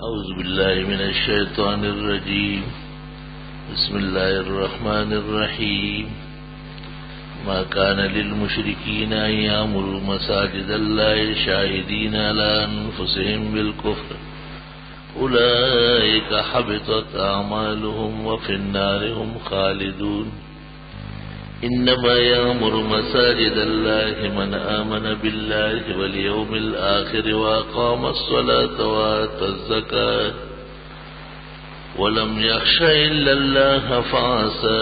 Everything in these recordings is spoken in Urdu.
أعوذ بالله من الشيطان الرجيم. بسم الله الرحمن الرحيم. ما كان للمشركين أن يعمروا مساجد الله شاهدين على أنفسهم بالكفر أولئك حبطت أعمالهم وفي النار هم خالدون. إنما يعمر مساجد الله من آمن بالله واليوم الآخر وأقام الصلاة وآتى الزكاة ولم يخش إلا الله فعسى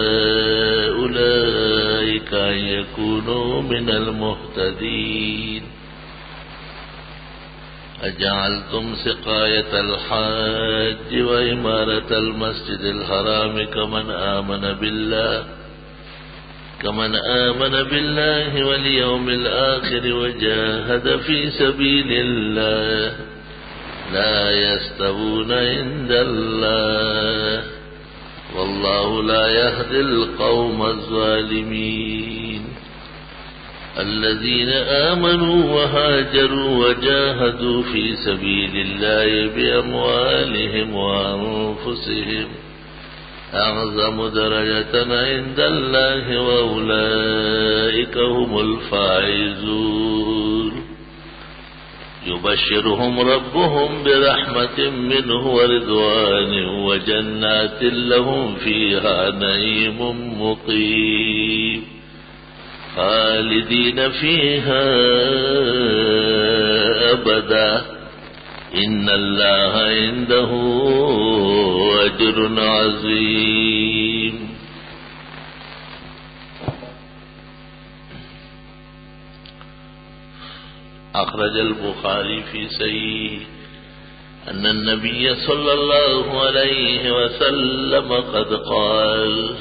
أولئك أن يكونوا من المهتدين. أجعلتم سقاية الحاج وإمارة المسجد الحرام كمن آمن بالله واليوم الآخر وجاهد في سبيل الله لا يستوون عند الله والله لا يهدي القوم الظالمين. الذين آمنوا وهاجروا وجاهدوا في سبيل الله بأموالهم وأنفسهم أعظم درجة عند الله وأولئك هم الفائزون. يبشرهم ربهم برحمة منه ورضوان وجنات لهم فيها نعيم مقيم خالدين فيها أبدا إن الله عنده أجر عظيم. أخرج البخاري في صحيح أن النبي صلى الله عليه وسلم قد قال: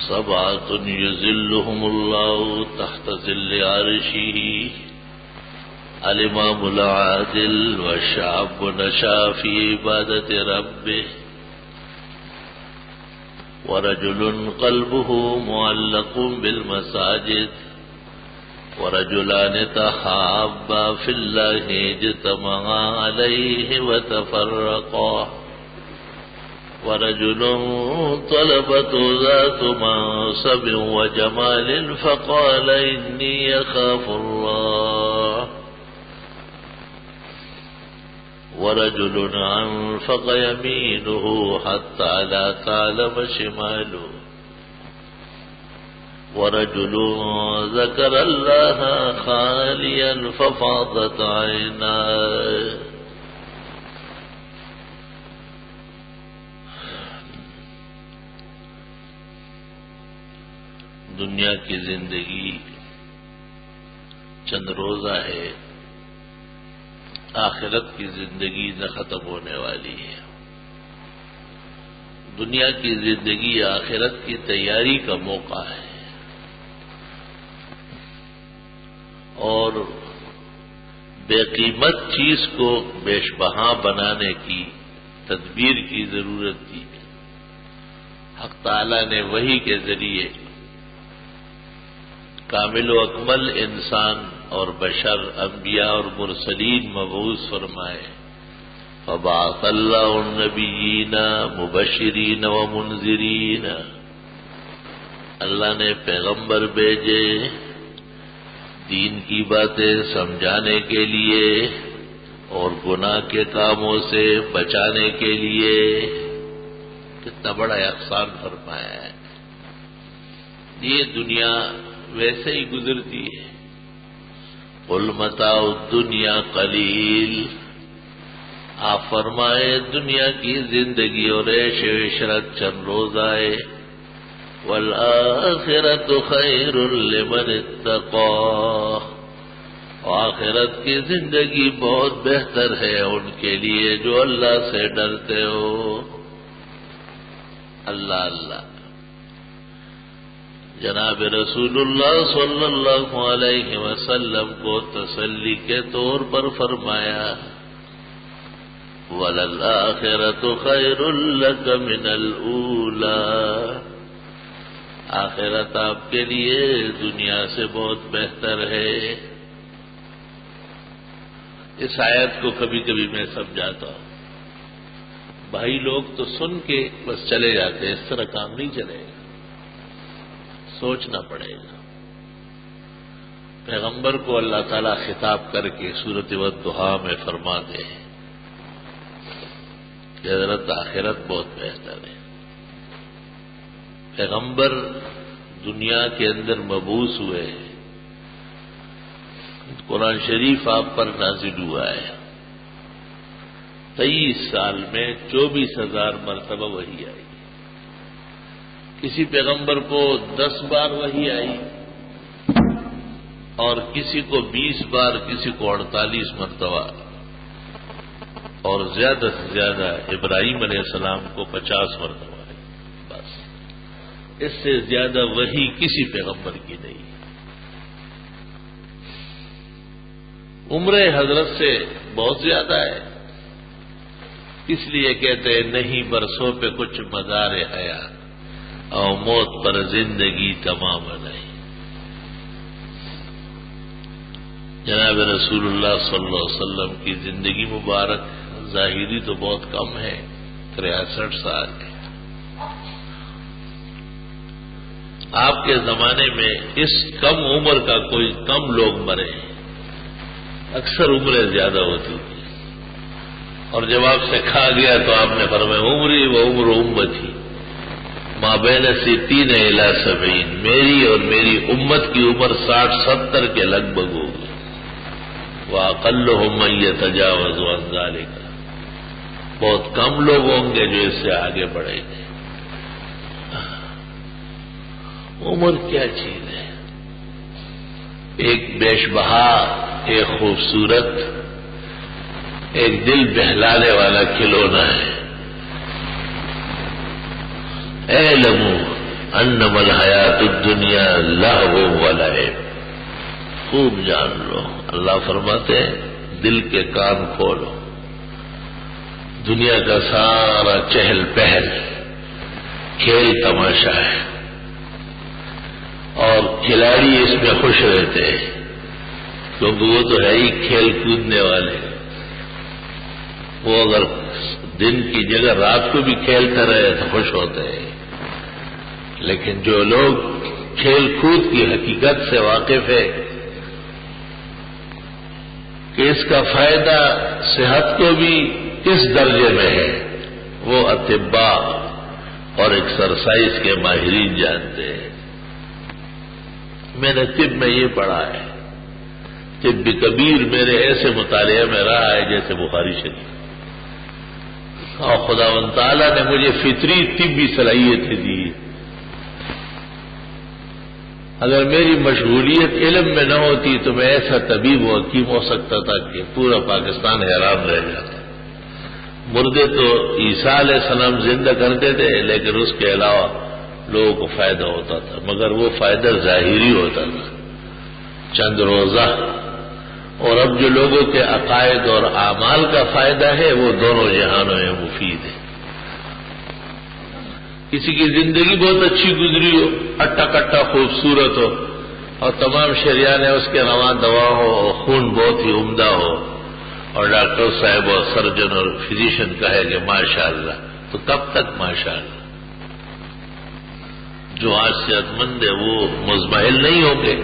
سبعة يظلهم الله تحت ظل عرشه: الإمام العادل والشعب نشأ في عبادة ربه ورجل قلبه معلق بالمساجد ورجلان تحابا في الله اجتمعا عليه وتفرقا ورجل طلبته ذات منصب وجمال فقال إني يخاف الله ورجل أنفق يمينه حتى لا تعلم شماله ورجل ذكر الله خاليا ففاضت عيناه. دنیا کی زندگی چند روزہ ہے، آخرت کی زندگی نہ ختم ہونے والی ہے. دنیا کی زندگی آخرت کی تیاری کا موقع ہے اور بے قیمت چیز کو بیش بہا بنانے کی تدبیر کی ضرورت تھی. حق تعالی نے وحی کے ذریعے کامل و اکمل انسان اور بشر، انبیاء اور مرسلین مبعوث فرمائے. فبعث اللہ النبیین مبشرین و منذرین. اللہ نے پیغمبر بھیجے دین کی باتیں سمجھانے کے لیے اور گناہ کے کاموں سے بچانے کے لیے. کتنا بڑا احسان فرمایا ہے. یہ دنیا ویسے ہی گزرتی ہے. قل متاع الدنیا قلیل. آپ فرمائے دنیا کی زندگی اور عیش و عشرت چند روز آئے. والآخرۃ خیر لمن اتقی. آخرت کی زندگی بہت بہتر ہے ان کے لیے جو اللہ سے ڈرتے ہو. اللہ اللہ. جناب رسول اللہ صلی اللہ علیہ وسلم کو تسلی کے طور پر فرمایا: وَلَلْآخِرَةُ خَيْرٌ لَكَ مِنَ الْأُولَىٰ. آخرت آپ کے لیے دنیا سے بہت بہتر ہے. اس آیت کو کبھی کبھی میں سمجھاتا ہوں. بھائی لوگ تو سن کے بس چلے جاتے ہیں، اس طرح کام نہیں چلے گا، سوچنا پڑے گا۔ پیغمبر کو اللہ تعالیٰ خطاب کر کے سورۃ والضحیٰ میں فرماتے ہیں کہ حضرت آخرت بہت بہتر ہے۔ پیغمبر دنیا کے اندر مبعوث ہوئے، قرآن شریف آپ پر نازل ہوا ہے، 23 سال میں 24,000 مرتبہ وحی آئی۔ کسی پیغمبر کو 10 بار وحی آئی اور کسی کو 20 بار، کسی کو 48 مرتبہ، اور زیادہ سے زیادہ ابراہیم علیہ السلام کو 50 مرتبہ ہے، بس اس سے زیادہ وحی کسی پیغمبر کی نہیں۔ عمر حضرت سے بہت زیادہ ہے، اس لیے کہتے ہیں نہیں برسوں پہ کچھ مزار حیات اور موت پر زندگی تمام نہیں۔ جناب رسول اللہ صلی اللہ علیہ وسلم کی زندگی مبارک ظاہری تو بہت کم ہے، 63 سال ہے۔ آپ کے زمانے میں اس کم عمر کا کوئی کم لوگ مرے ہیں، اکثر عمریں زیادہ ہوتی تھی، اور جب آپ سے کھا گیا تو آپ نے فرمایا عمری و عمر امتی ما بین 60 الی 70، میری اور میری امت کی عمر 60-70 کے لگ بھگ ہوگی، وَأَقَلُّهُم مَّن يَتَجَاوَزُ عَن ذَلِكَ، بہت کم لوگ ہوں گے جو اس سے آگے بڑھیں گے۔ عمر کیا چیز ہے؟ ایک بیش بہا، ایک خوبصورت، ایک دل بہلانے والا کھلونا ہے۔ اعلموا انما الحیات الدنیا لہو ولعب، خوب جان لو، اللہ فرماتے ہیں دل کے کان کھولو، دنیا کا سارا چہل پہل کھیل تماشا ہے، اور کھلاڑی اس میں خوش رہتے ہیں کیونکہ وہ تو ہے ہی کھیل کودنے والے، وہ اگر دن کی جگہ رات کو بھی کھیلتے رہے تو خوش ہوتے ہیں، لیکن جو لوگ کھیل کود کی حقیقت سے واقف ہے کہ اس کا فائدہ صحت کو بھی کس درجے میں ہے، وہ اطباء اور ایکسرسائز کے ماہرین جانتے ہیں۔ میں نے طب میں یہ پڑھا ہے، طب کبیر میرے ایسے مطالعے میں رہا ہے جیسے بخاری شریف، اور خداوند تعالیٰ نے مجھے فطری طبی صلاحیتیں دی۔ اگر میری مشغولیت علم میں نہ ہوتی تو میں ایسا طبیب و حکیم ہو سکتا تھا کہ پورا پاکستان حیران رہ جاتا۔ مردے تو عیسیٰ علیہ السلام زندہ کرتے تھے، لیکن اس کے علاوہ لوگوں کو فائدہ ہوتا تھا، مگر وہ فائدہ ظاہری ہوتا تھا، چند روزہ، اور اب جو لوگوں کے عقائد اور اعمال کا فائدہ ہے وہ دونوں جہانوں میں مفید ہے۔ کسی کی زندگی بہت اچھی گزری ہو، اٹا کٹا خوبصورت ہو، اور تمام شریان اس کے رواں دوا ہو، اور خون بہت ہی عمدہ ہو، اور ڈاکٹر صاحب اور سرجن اور فزیشین کہے کہ ماشاءاللہ، تو کب تک ماشاءاللہ؟ جو آج صحت مند ہے وہ مزمحل نہیں ہوں گے،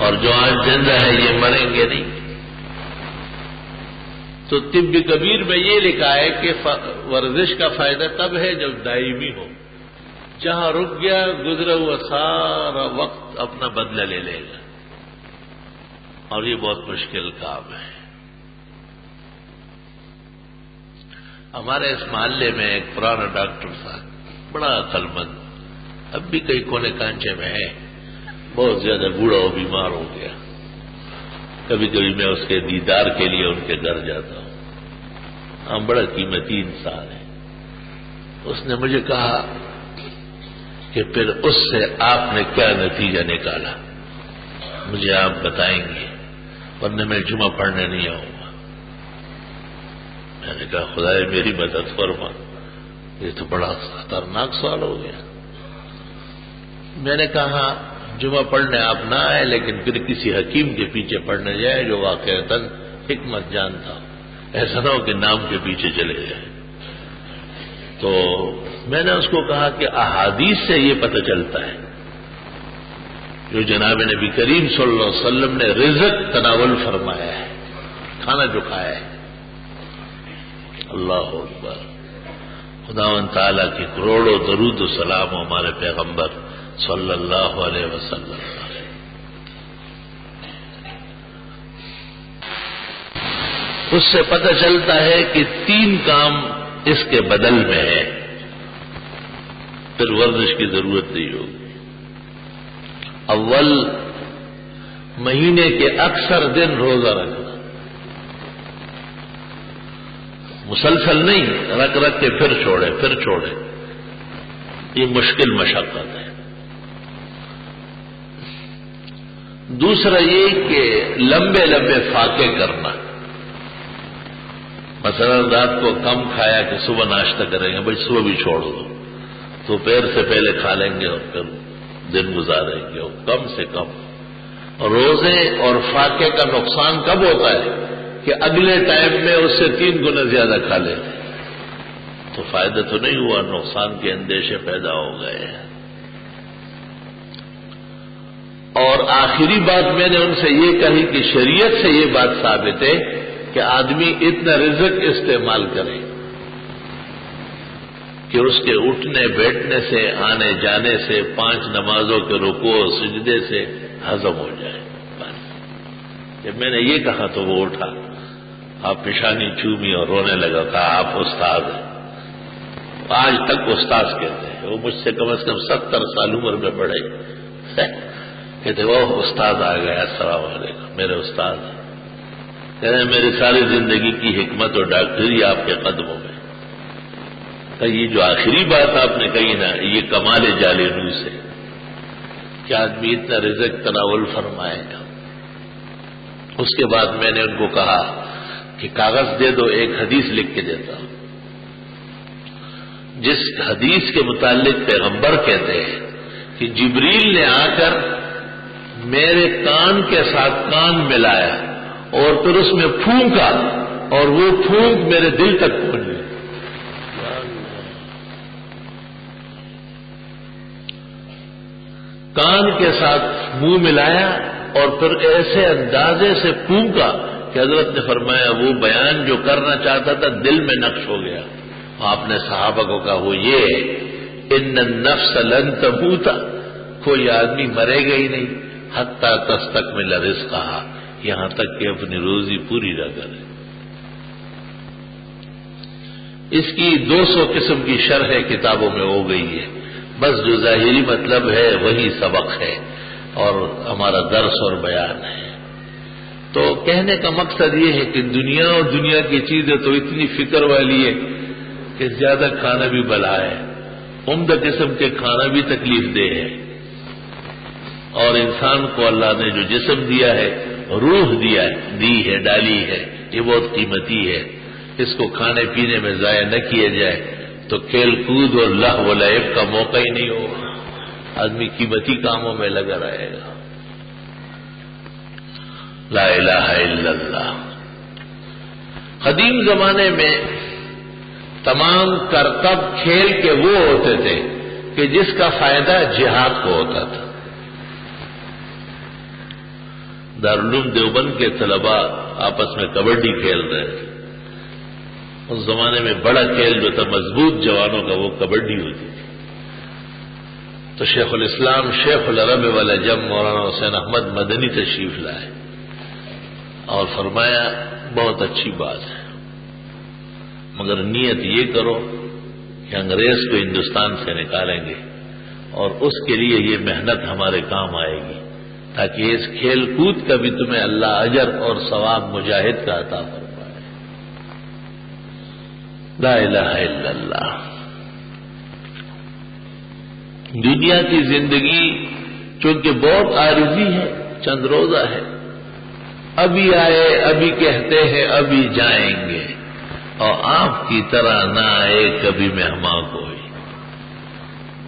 اور جو آج زندہ ہے یہ مریں گے نہیں۔ تو طب کبیر میں یہ لکھا ہے کہ ورزش کا فائدہ تب ہے جب دائمی ہو، جہاں رک گیا گزرا ہوا سارا وقت اپنا بدلہ لے لے گا، اور یہ بہت مشکل کام ہے۔ ہمارے اس محلے میں ایک پرانا ڈاکٹر تھا، بڑا عقل مند، اب بھی کئی کونے کانچے میں ہے، بہت زیادہ بوڑھا ہو، بیمار ہو گیا۔ کبھی کبھی میں اس کے دیدار کے لیے ان کے گھر جاتا ہوں، ہم بڑا قیمتی انسان ہے۔ اس نے مجھے کہا کہ پھر اس سے آپ نے کیا نتیجہ نکالا، مجھے آپ بتائیں گے، ورنہ میں جمعہ پڑھنے نہیں آؤں گا۔ میں نے کہا خدائے میری مدد فرما، یہ تو بڑا خطرناک سوال ہو گیا۔ میں نے کہا جمعہ پڑھنے آپ نہ آئے، لیکن پھر کسی حکیم کے پیچھے پڑھنے جائے جو واقعتاً حکمت جانتا ہو، ایسا نہ ہو کہ نام کے پیچھے چلے جائے۔ تو میں نے اس کو کہا کہ احادیث سے یہ پتہ چلتا ہے جو جناب نبی کریم صلی اللہ علیہ وسلم نے رزق تناول فرمایا ہے، کھانا جو کھایا ہے، اللہ اکبر، خداوند تعالیٰ کی کروڑوں درود و سلام ہمارے پیغمبر صلی اللہ علیہ وسلم۔ اس سے پتہ چلتا ہے کہ 3 کام اس کے بدل میں ہے، پھر ورزش کی ضرورت نہیں ہوگی۔ اول، مہینے کے اکثر دن روزہ رکھنا، مسلسل نہیں، رکھ رکھ کے پھر چھوڑے، یہ مشکل مشقت ہے۔ دوسرا یہ کہ لمبے لمبے فاقے کرنا، مثلا رات کو کم کھایا کہ صبح ناشتہ کریں گے، بھائی صبح بھی چھوڑ دو، تو پیر سے پہلے کھا لیں گے اور پھر دن گزاریں گے، اور کم سے کم۔ روزے اور فاقے کا نقصان کب ہوتا ہے کہ اگلے ٹائم میں اس سے 3 گنا زیادہ کھا لیتے، تو فائدہ تو نہیں ہوا، نقصان کے اندیشے پیدا ہو گئے ہیں۔ اور آخری بات میں نے ان سے یہ کہی کہ شریعت سے یہ بات ثابت ہے کہ آدمی اتنا رزق استعمال کرے کہ اس کے اٹھنے بیٹھنے سے، آنے جانے سے، 5 نمازوں کے رکوع سجدے سے ہضم ہو جائے۔ جب میں نے یہ کہا تو وہ اٹھا، آپ پیشانی چومی اور رونے لگا، کہا آپ استاد ہیں۔ آج تک استاد کہتے ہیں، وہ مجھ سے کم 70 سال عمر میں بڑھے، کہتے وہ استاد آ گیا، السلام علیکم، میرے استاد ہیں۔ کہتے ہیں میری ساری زندگی کی حکمت اور ڈاکٹری آپ کے قدموں میں۔ یہ جو آخری بات آپ نے کہی نا، یہ کمال جالینوس ہے کہ آدمی اتنا رزق تناول فرمائے گا۔ اس کے بعد میں نے ان کو کہا کہ کاغذ دے دو، ایک حدیث لکھ کے دیتا ہوں، جس حدیث کے متعلق پیغمبر کہتے ہیں کہ جبریل نے آ کر میرے کان کے ساتھ کان ملایا اور پھر اس میں پھونکا، اور وہ پھونک میرے دل تک پہنچ گئی۔ کان کے ساتھ منہ ملایا اور پھر ایسے اندازے سے پھونکا کہ حضرت نے فرمایا وہ بیان جو کرنا چاہتا تھا دل میں نقش ہو گیا۔ آپ نے صحابہ کو کہا وہ یہ ان النفس لن تموت، کوئی آدمی مرے گا ہی نہیں حتی تستکمل رزقہا، یہاں تک کہ اپنی روزی پوری نہ کرے۔ اس کی 200 قسم کی شرح کتابوں میں ہو گئی ہے، بس جو ظاہری مطلب ہے وہی سبق ہے اور ہمارا درس اور بیان ہے۔ تو کہنے کا مقصد یہ ہے کہ دنیا اور دنیا کی چیزیں تو اتنی فکر والی ہے کہ زیادہ کھانا بھی بلا ہے، عمدہ قسم کے کھانا بھی تکلیف دہ ہے، اور انسان کو اللہ نے جو جسم دیا ہے، روح دی ہے، ڈالی ہے، یہ بہت قیمتی ہے، اس کو کھانے پینے میں ضائع نہ کیا جائے تو کھیل کود اور لہو و لعب کا موقع ہی نہیں ہوگا، آدمی قیمتی کاموں میں لگا رہے گا۔ لا الہ الا اللہ۔ قدیم زمانے میں تمام کرتب کھیل کے وہ ہوتے تھے کہ جس کا فائدہ جہاد کو ہوتا تھا۔ دارالعلوم دیوبند کے طلباء آپس میں کبڈی کھیل رہے تھے، اس زمانے میں بڑا کھیل جو تھا مضبوط جوانوں کا وہ کبڈی ہوتی تھی۔ تو شیخ الاسلام شیخ العرب والعجم مولانا حسین احمد مدنی تشریف لائے اور فرمایا بہت اچھی بات ہے، مگر نیت یہ کرو کہ انگریز کو ہندوستان سے نکالیں گے اور اس کے لیے یہ محنت ہمارے کام آئے گی تاکہ اس کھیل کود کا بھی تمہیں اللہ اجر اور ثواب مجاہد کا عطا فرمائے۔ لا الہ الا اللہ۔ دنیا کی زندگی چونکہ بہت عارضی ہے، چند روزہ ہے، ابھی آئے ابھی کہتے ہیں ابھی جائیں گے، اور آپ کی طرح نہ آئے کبھی مہمان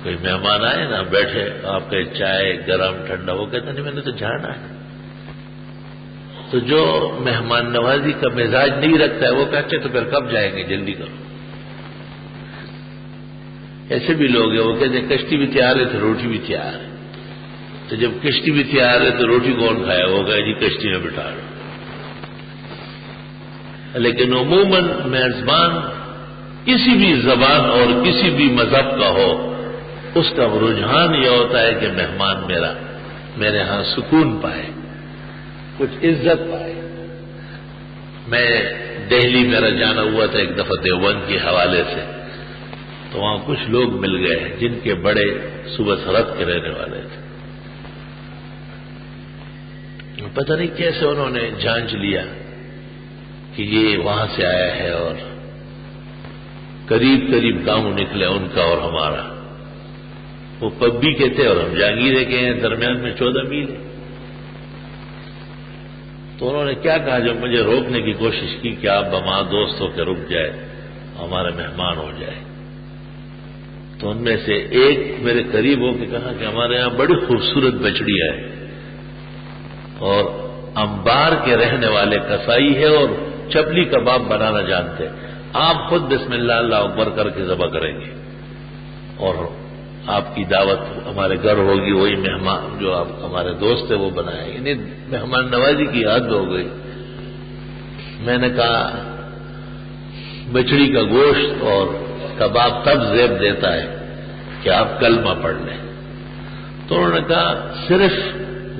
کوئی مہمان آئے نا بیٹھے آپ کے چائے گرم ٹھنڈا، وہ کہتے نہیں میں نے تو جانا ہے۔ تو جو مہمان نوازی کا مزاج نہیں رکھتا ہے وہ کہتے تو پھر کب جائیں گے، جلدی کرو۔ ایسے بھی لوگ ہیں وہ کہتے ہیں کشتی بھی تیار ہے تو روٹی بھی تیار ہے. تو جب کشتی بھی تیار ہے تو روٹی کون کھائے؟ وہ کہے جی کشتی میں بٹھا دو. لیکن عموماً میزبان کسی بھی زبان اور کسی بھی مذہب کا ہو، اس کا رجحان یہ ہوتا ہے کہ مہمان میرے ہاں سکون پائے، کچھ عزت پائے. میں دہلی میرا جانا ہوا تھا ایک دفعہ دیوبند کے حوالے سے، تو وہاں کچھ لوگ مل گئے جن کے بڑے صوبہ سرحد کے رہنے والے تھے. پتہ نہیں کیسے انہوں نے جانچ لیا کہ یہ وہاں سے آیا ہے، اور قریب قریب گاؤں نکلے ان کا اور ہمارا. وہ پبی کے تھے اور ہم جہانگیرے کے ہیں، درمیان میں 14 میل ہے. تو انہوں نے کیا کہا، جب مجھے روکنے کی کوشش کی کہ آپ ہمارا دوست ہو کے رک جائے، ہمارے مہمان ہو جائے، تو ان میں سے ایک میرے قریب ہو کے کہا کہ ہمارے یہاں بڑی خوبصورت بچڑی ہے اور انبار کے رہنے والے کسائی ہے اور چپلی کباب بنانا جانتے، آپ خود بسم اللہ اللہ اکبر کر کے ذبح کریں گے اور آپ کی دعوت ہمارے گھر ہوگی، وہی مہمان جو آپ ہمارے دوست ہے وہ بنائیں گے. یعنی مہمان نوازی کی حد ہو گئی. میں نے کہا بچڑی کا گوشت اور کباب تب زیب دیتا ہے کہ آپ کلمہ پڑھ لیں. تو انہوں نے کہا صرف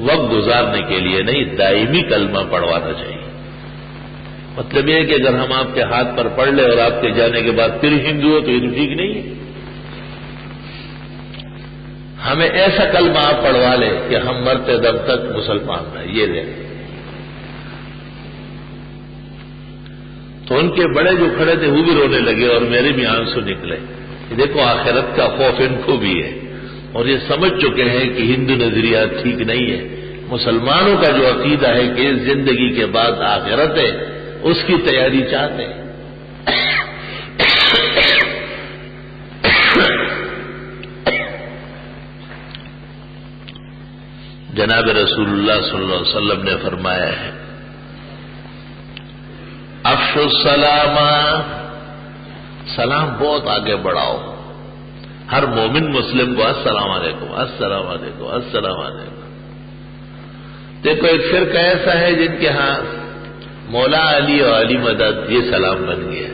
وقت گزارنے کے لیے نہیں، دائمی کلمہ پڑھوانا چاہیے. مطلب یہ ہے کہ اگر ہم آپ کے ہاتھ پر پڑھ لیں اور آپ کے جانے کے بعد پھر ہندو ہو تو یہ تو ٹھیک نہیں ہے. ہمیں ایسا کلمہ آپ پڑھوا لیں کہ ہم مرتے دم تک مسلمان رہیں، یہ دیں. تو ان کے بڑے جو کھڑے تھے وہ بھی رونے لگے اور میرے بھی آنسو نکلے. دیکھو آخرت کا خوف ان کو بھی ہے اور یہ سمجھ چکے ہیں کہ ہندو نظریات ٹھیک نہیں ہے. مسلمانوں کا جو عقیدہ ہے کہ اس زندگی کے بعد آخرت ہے، اس کی تیاری چاہتے ہیں. جناب رسول اللہ صلی اللہ علیہ وسلم نے فرمایا ہے افشوا السلام، سلام بہت آگے بڑھاؤ. ہر مومن مسلم کو السلام علیکم السلام علیکم السلام علیکم. دیکھو ایک فرقہ ایسا ہے جن کے ہاں مولا علی اور علی مدد یہ سلام بن گیا.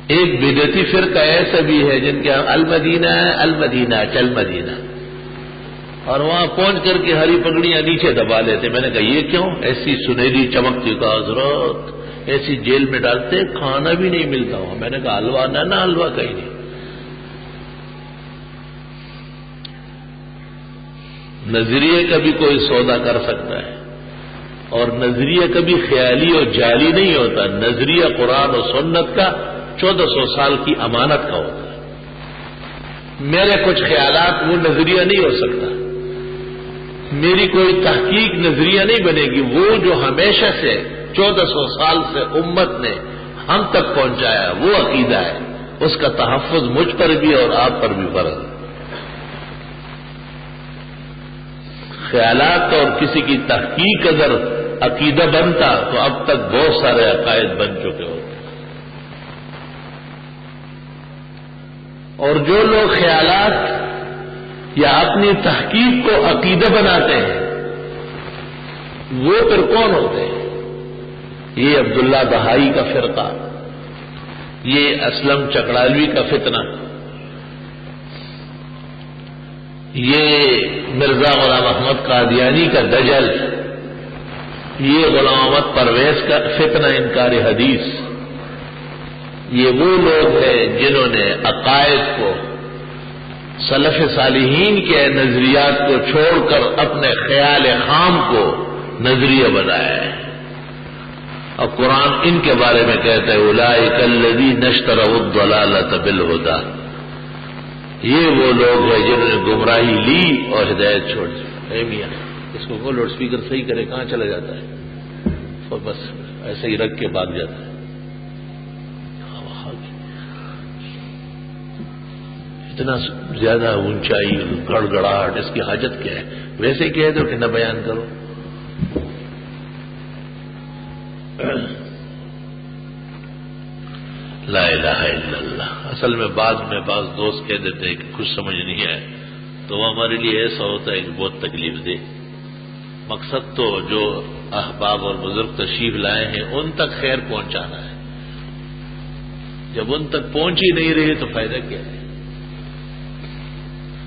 ایک بدعتی فرقہ ایسا بھی ہے جن کے ہاں المدینہ المدینہ چل مدینہ، اور وہاں پہنچ کر کے ہری پگڑیاں نیچے دبا لیتے. میں نے کہا یہ کیوں؟ ایسی سنہری چمکتی کا حضرت ایسی جیل میں ڈالتے کھانا بھی نہیں ملتا ہوا. میں نے کہا حلوہ نہ حلوہ کہیں نہیں. نظریے کا بھی کوئی سودا کر سکتا ہے اور نظریہ کبھی خیالی اور جعلی نہیں ہوتا. نظریہ قرآن و سنت کا 1400 سال کی امانت کا ہوتا ہے. میرے کچھ خیالات وہ نظریہ نہیں ہو سکتا، میری کوئی تحقیق نظریہ نہیں بنے گی. وہ جو ہمیشہ سے 1400 سال سے امت نے ہم تک پہنچایا وہ عقیدہ ہے، اس کا تحفظ مجھ پر بھی اور آپ پر بھی فرض ہے. خیالات اور کسی کی تحقیق اگر عقیدہ بنتا تو اب تک بہت سارے عقائد بن چکے ہوتے. اور جو لوگ خیالات یا اپنی تحقیق کو عقیدہ بناتے ہیں وہ پھر کون ہوتے ہیں؟ یہ عبداللہ بہائی کا فرقہ، یہ اسلم چکڑالوی کا فتنہ، یہ مرزا غلام احمد قادیانی کا دجل، یہ غلام احمد پرویز کا فتنہ انکار حدیث. یہ وہ لوگ ہیں جنہوں نے عقائد کو، سلف صالحین کے نظریات کو چھوڑ کر اپنے خیال خام کو نظریہ بنایا ہے. اور قرآن ان کے بارے میں کہتا ہے اولئک الذین اشتروا الضلالۃ بالہدی. یہ وہ لوگ ہیں جنہوں نے گمراہی لی اور ہدایت چھوڑ دی. اے میاں اس کو لاؤڈ اسپیکر صحیح کرے، کہاں چلا جاتا ہے؟ اور بس ایسے ہی رکھ کے بھاگ جاتا ہے. اتنا زیادہ اونچائی گڑ گڑاہٹ اس کی حاجت کیا ہے؟ ویسے ہی کہہ دو کہ نہ بیان کرو. لا الہ الا اللہ. اصل میں بعد میں بعض دوست کہہ دیتے ہیں کہ کچھ سمجھ نہیں آئے تو وہ ہمارے لیے ایسا ہوتا ہے کہ بہت تکلیف دے. مقصد تو جو احباب اور بزرگ تشریف لائے ہیں ان تک خیر پہنچانا ہے. جب ان تک پہنچ ہی نہیں رہی تو فائدہ کیا ہے؟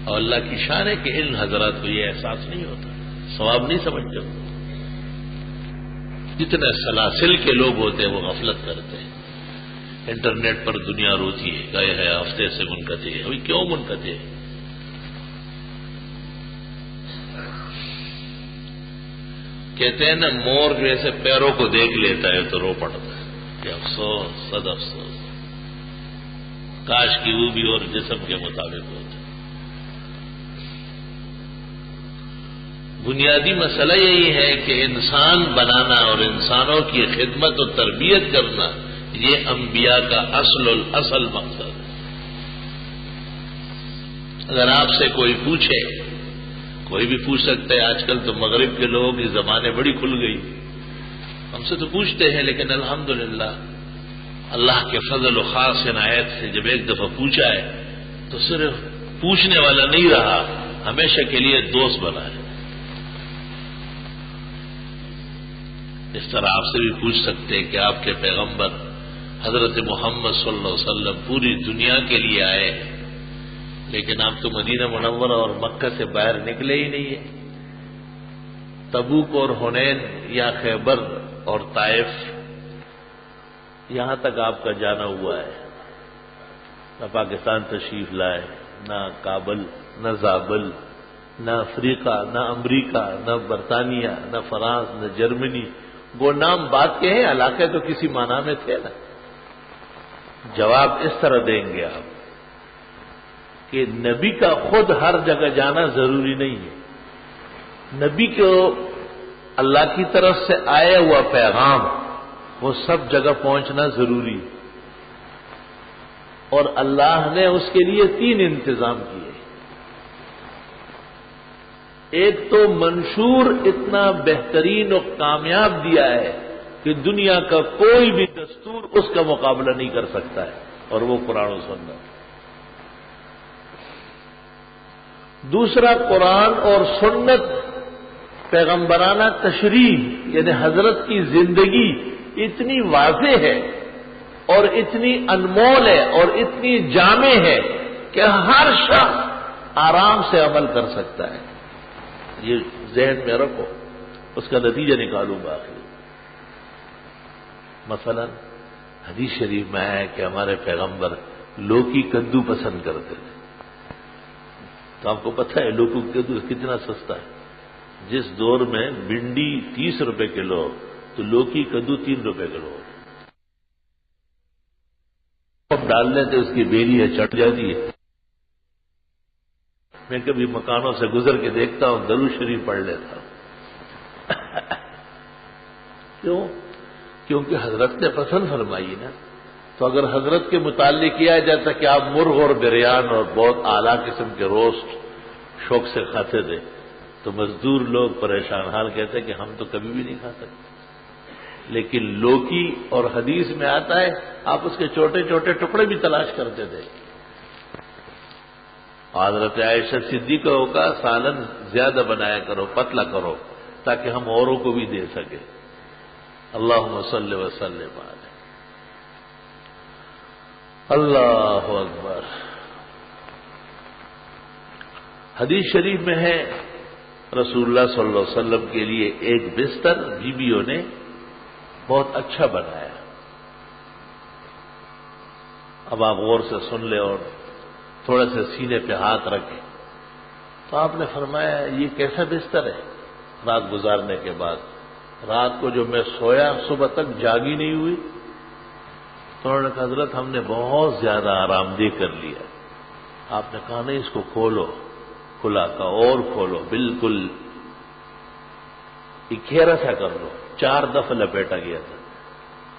اور اللہ کی شان ہے کہ ان حضرات کو یہ احساس نہیں ہوتا، ثواب نہیں سمجھتے. جتنے سلاسل کے لوگ ہوتے ہیں وہ غفلت کرتے ہیں. انٹرنیٹ پر دنیا روتی ہے، گئے ہے ہفتے سے منقطع ہے. ابھی کیوں منقطع ہے؟ کہتے ہیں نا مور جیسے پیروں کو دیکھ لیتا ہے تو رو پڑتا ہے کہ افسوس، صد افسوس، کاش کی وہ بھی اور جسم کے مطابق ہوتا. بنیادی مسئلہ یہی ہے کہ انسان بنانا اور انسانوں کی خدمت و تربیت کرنا یہ انبیاء کا اصل مقصد ہے. اگر آپ سے کوئی پوچھے، کوئی بھی پوچھ سکتا ہے، آج کل تو مغرب کے لوگوں کی زبانیں بڑی کھل گئی، ہم سے تو پوچھتے ہیں، لیکن الحمدللہ اللہ کے فضل و خاص عنایت سے جب ایک دفعہ پوچھا ہے تو صرف پوچھنے والا نہیں رہا، ہمیشہ کے لیے دوست بنا ہے. اس طرح آپ سے بھی پوچھ سکتے ہیں کہ آپ کے پیغمبر حضرت محمد صلی اللہ علیہ وسلم پوری دنیا کے لیے آئے ہیں، لیکن آپ تو مدینہ منورہ اور مکہ سے باہر نکلے ہی نہیں ہیں. تبوک اور حنین یا خیبر اور طائف یہاں تک آپ کا جانا ہوا ہے. نہ پاکستان تشریف لائے، نہ کابل، نہ زابل، نہ افریقہ، نہ امریکہ، نہ برطانیہ، نہ فرانس، نہ جرمنی. وہ نام بات کے ہیں، علاقے تو کسی معنی میں تھے نا. جواب اس طرح دیں گے آپ کہ نبی کا خود ہر جگہ جانا ضروری نہیں ہے. نبی کو اللہ کی طرف سے آیا ہوا پیغام وہ سب جگہ پہنچنا ضروری ہے، اور اللہ نے اس کے لیے 3 انتظام کیے. ایک تو منشور اتنا بہترین اور کامیاب دیا ہے کہ دنیا کا کوئی بھی دستور اس کا مقابلہ نہیں کر سکتا ہے، اور وہ قرآن و سنت. دوسرا، قرآن اور سنت پیغمبرانہ تشریح یعنی حضرت کی زندگی اتنی واضح ہے اور اتنی انمول ہے اور اتنی جامع ہے کہ ہر شخص آرام سے عمل کر سکتا ہے. یہ ذہن میں رکھو، اس کا نتیجہ نکالوں گا. آخر مثلا حدیث شریف میں ہے کہ ہمارے پیغمبر لوکی کدو پسند کرتے تھے. تو آپ کو پتہ ہے لوکی کدو کتنا سستا ہے. جس دور میں بھنڈی 30 روپے کلو تو لوکی کدو 3 روپے کلو. ڈال لیتے اس کی بیری ہے چڑھ جاتی ہے. میں کبھی مکانوں سے گزر کے دیکھتا ہوں، درود شریف پڑھ لیتا ہوں. کیوں؟ کیونکہ حضرت نے پسند فرمائی نا. تو اگر حضرت کے متعلق کیا جاتا کہ آپ مرغ اور بریان اور بہت اعلیٰ قسم کے روسٹ شوق سے کھاتے تھے تو مزدور لوگ پریشان حال کہتے کہ ہم تو کبھی بھی نہیں کھا سکتے. لیکن لوکی اور حدیث میں آتا ہے آپ اس کے چھوٹے چھوٹے ٹکڑے بھی تلاش کرتے تھے. حضرت عائشہ صدیقہ کا سالن زیادہ بنایا کرو، پتلا کرو تاکہ ہم اوروں کو بھی دے سکیں. اللہم صلی وسلم علیہ. اللہ اکبر. حدیث شریف میں ہے رسول اللہ صلی اللہ علیہ وسلم کے لیے ایک بستر بیویوں نے بہت اچھا بنایا. اب آپ غور سے سن لیں اور تھوڑا سا سینے پہ ہاتھ رکھیں. تو آپ نے فرمایا یہ کیسا بستر ہے؟ رات گزارنے کے بعد رات کو جو میں سویا صبح تک جاگی نہیں ہوئی. تو انہوں نے کہا حضرت ہم نے بہت زیادہ آرام دہ کر لیا. آپ نے کہا نہیں اس کو کھولو. کھلا کا اور کھولو، بالکل اکھیرا سا کر لو. 4 دفعہ لپیٹا گیا تھا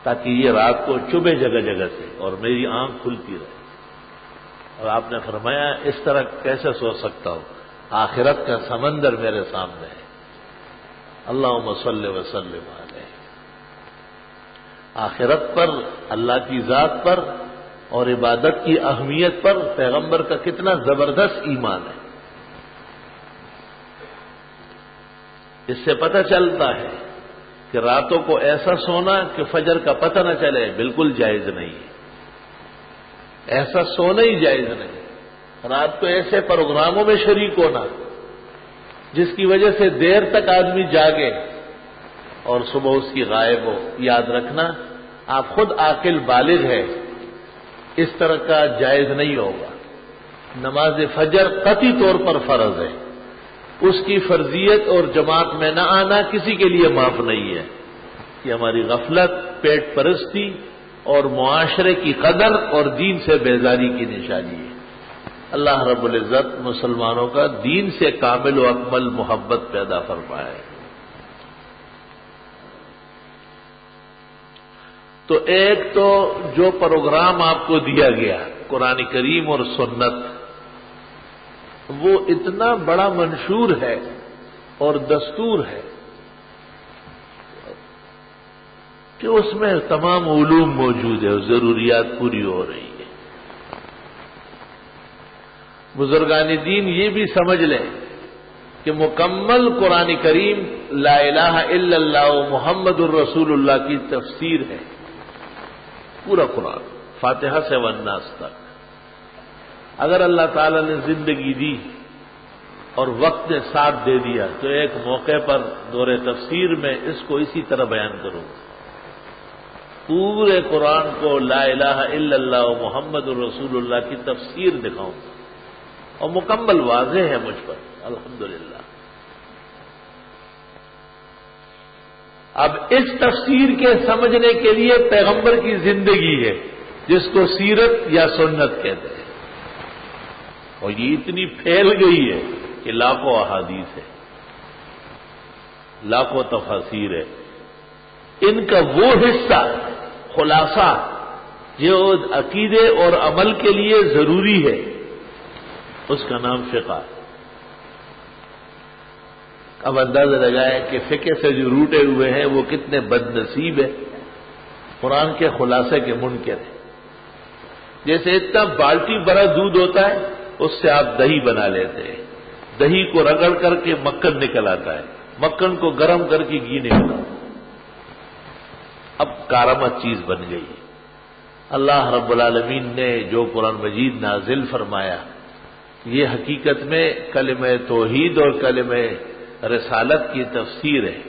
تاکہ یہ رات کو چبھے جگہ جگہ سے اور میری آنکھ کھلتی رہے. اور آپ نے فرمایا اس طرح کیسے سو سکتا ہوں؟ آخرت کا سمندر میرے سامنے ہے. اللہم صلی وسلم علیہ. آخرت پر، اللہ کی ذات پر اور عبادت کی اہمیت پر پیغمبر کا کتنا زبردست ایمان ہے. اس سے پتہ چلتا ہے کہ راتوں کو ایسا سونا کہ فجر کا پتہ نہ چلے بالکل جائز نہیں ہے. ایسا سونا ہی جائز نہیں. رات کو ایسے پروگراموں میں شریک ہونا جس کی وجہ سے دیر تک آدمی جاگے اور صبح اس کی غائب ہو، یاد رکھنا آپ خود عاقل بالغ ہے، اس طرح کا جائز نہیں ہوگا. نماز فجر قطعی طور پر فرض ہے، اس کی فرضیت اور جماعت میں نہ آنا کسی کے لیے معاف نہیں ہے. یہ ہماری غفلت، پیٹ پرستی اور معاشرے کی قدر اور دین سے بیزاری کی نشانی ہے. اللہ رب العزت مسلمانوں کا دین سے کامل و اکمل محبت پیدا فرمائے. تو ایک تو جو پروگرام آپ کو دیا گیا قرآن کریم اور سنت، وہ اتنا بڑا منشور ہے اور دستور ہے کہ اس میں تمام علوم موجود ہے اور ضروریات پوری ہو رہی ہے. بزرگان دین یہ بھی سمجھ لیں کہ مکمل قرآن کریم لا الہ الا اللہ محمد الرسول اللہ کی تفسیر ہے. پورا قرآن فاتحہ سے والناس تک. اگر اللہ تعالی نے زندگی دی اور وقت نے ساتھ دے دیا تو ایک موقع پر دور تفسیر میں اس کو اسی طرح بیان کروں. پورے قرآن کو لا الہ الا اللہ محمد الرسول اللہ کی تفسیر دکھاؤں اور مکمل واضح ہے مجھ پر الحمدللہ. اب اس تفسیر کے سمجھنے کے لیے پیغمبر کی زندگی ہے جس کو سیرت یا سنت کہتے ہیں، اور یہ اتنی پھیل گئی ہے کہ لاکھوں احادیث ہے، لاکھوں تفاسیر ہے. ان کا وہ حصہ خلاصہ جو عقیدے اور عمل کے لیے ضروری ہے اس کا نام فقہ. اب اندازہ لگائے کہ فقہ سے جو روٹے ہوئے ہیں وہ کتنے بد نصیب ہیں. قرآن کے خلاصے کے منکر ہیں. جیسے اتنا بالٹی بھرا دودھ ہوتا ہے اس سے آپ دہی بنا لیتے ہیں، دہی کو رگڑ کر کے مکھن نکل آتا ہے، مکھن کو گرم کر کے گھی نکل آتا ہے. اب کارآمد چیز بن گئی. اللہ رب العالمین نے جو قرآن مجید نازل فرمایا یہ حقیقت میں کلمہ توحید اور کلمہ رسالت کی تفسیر ہے،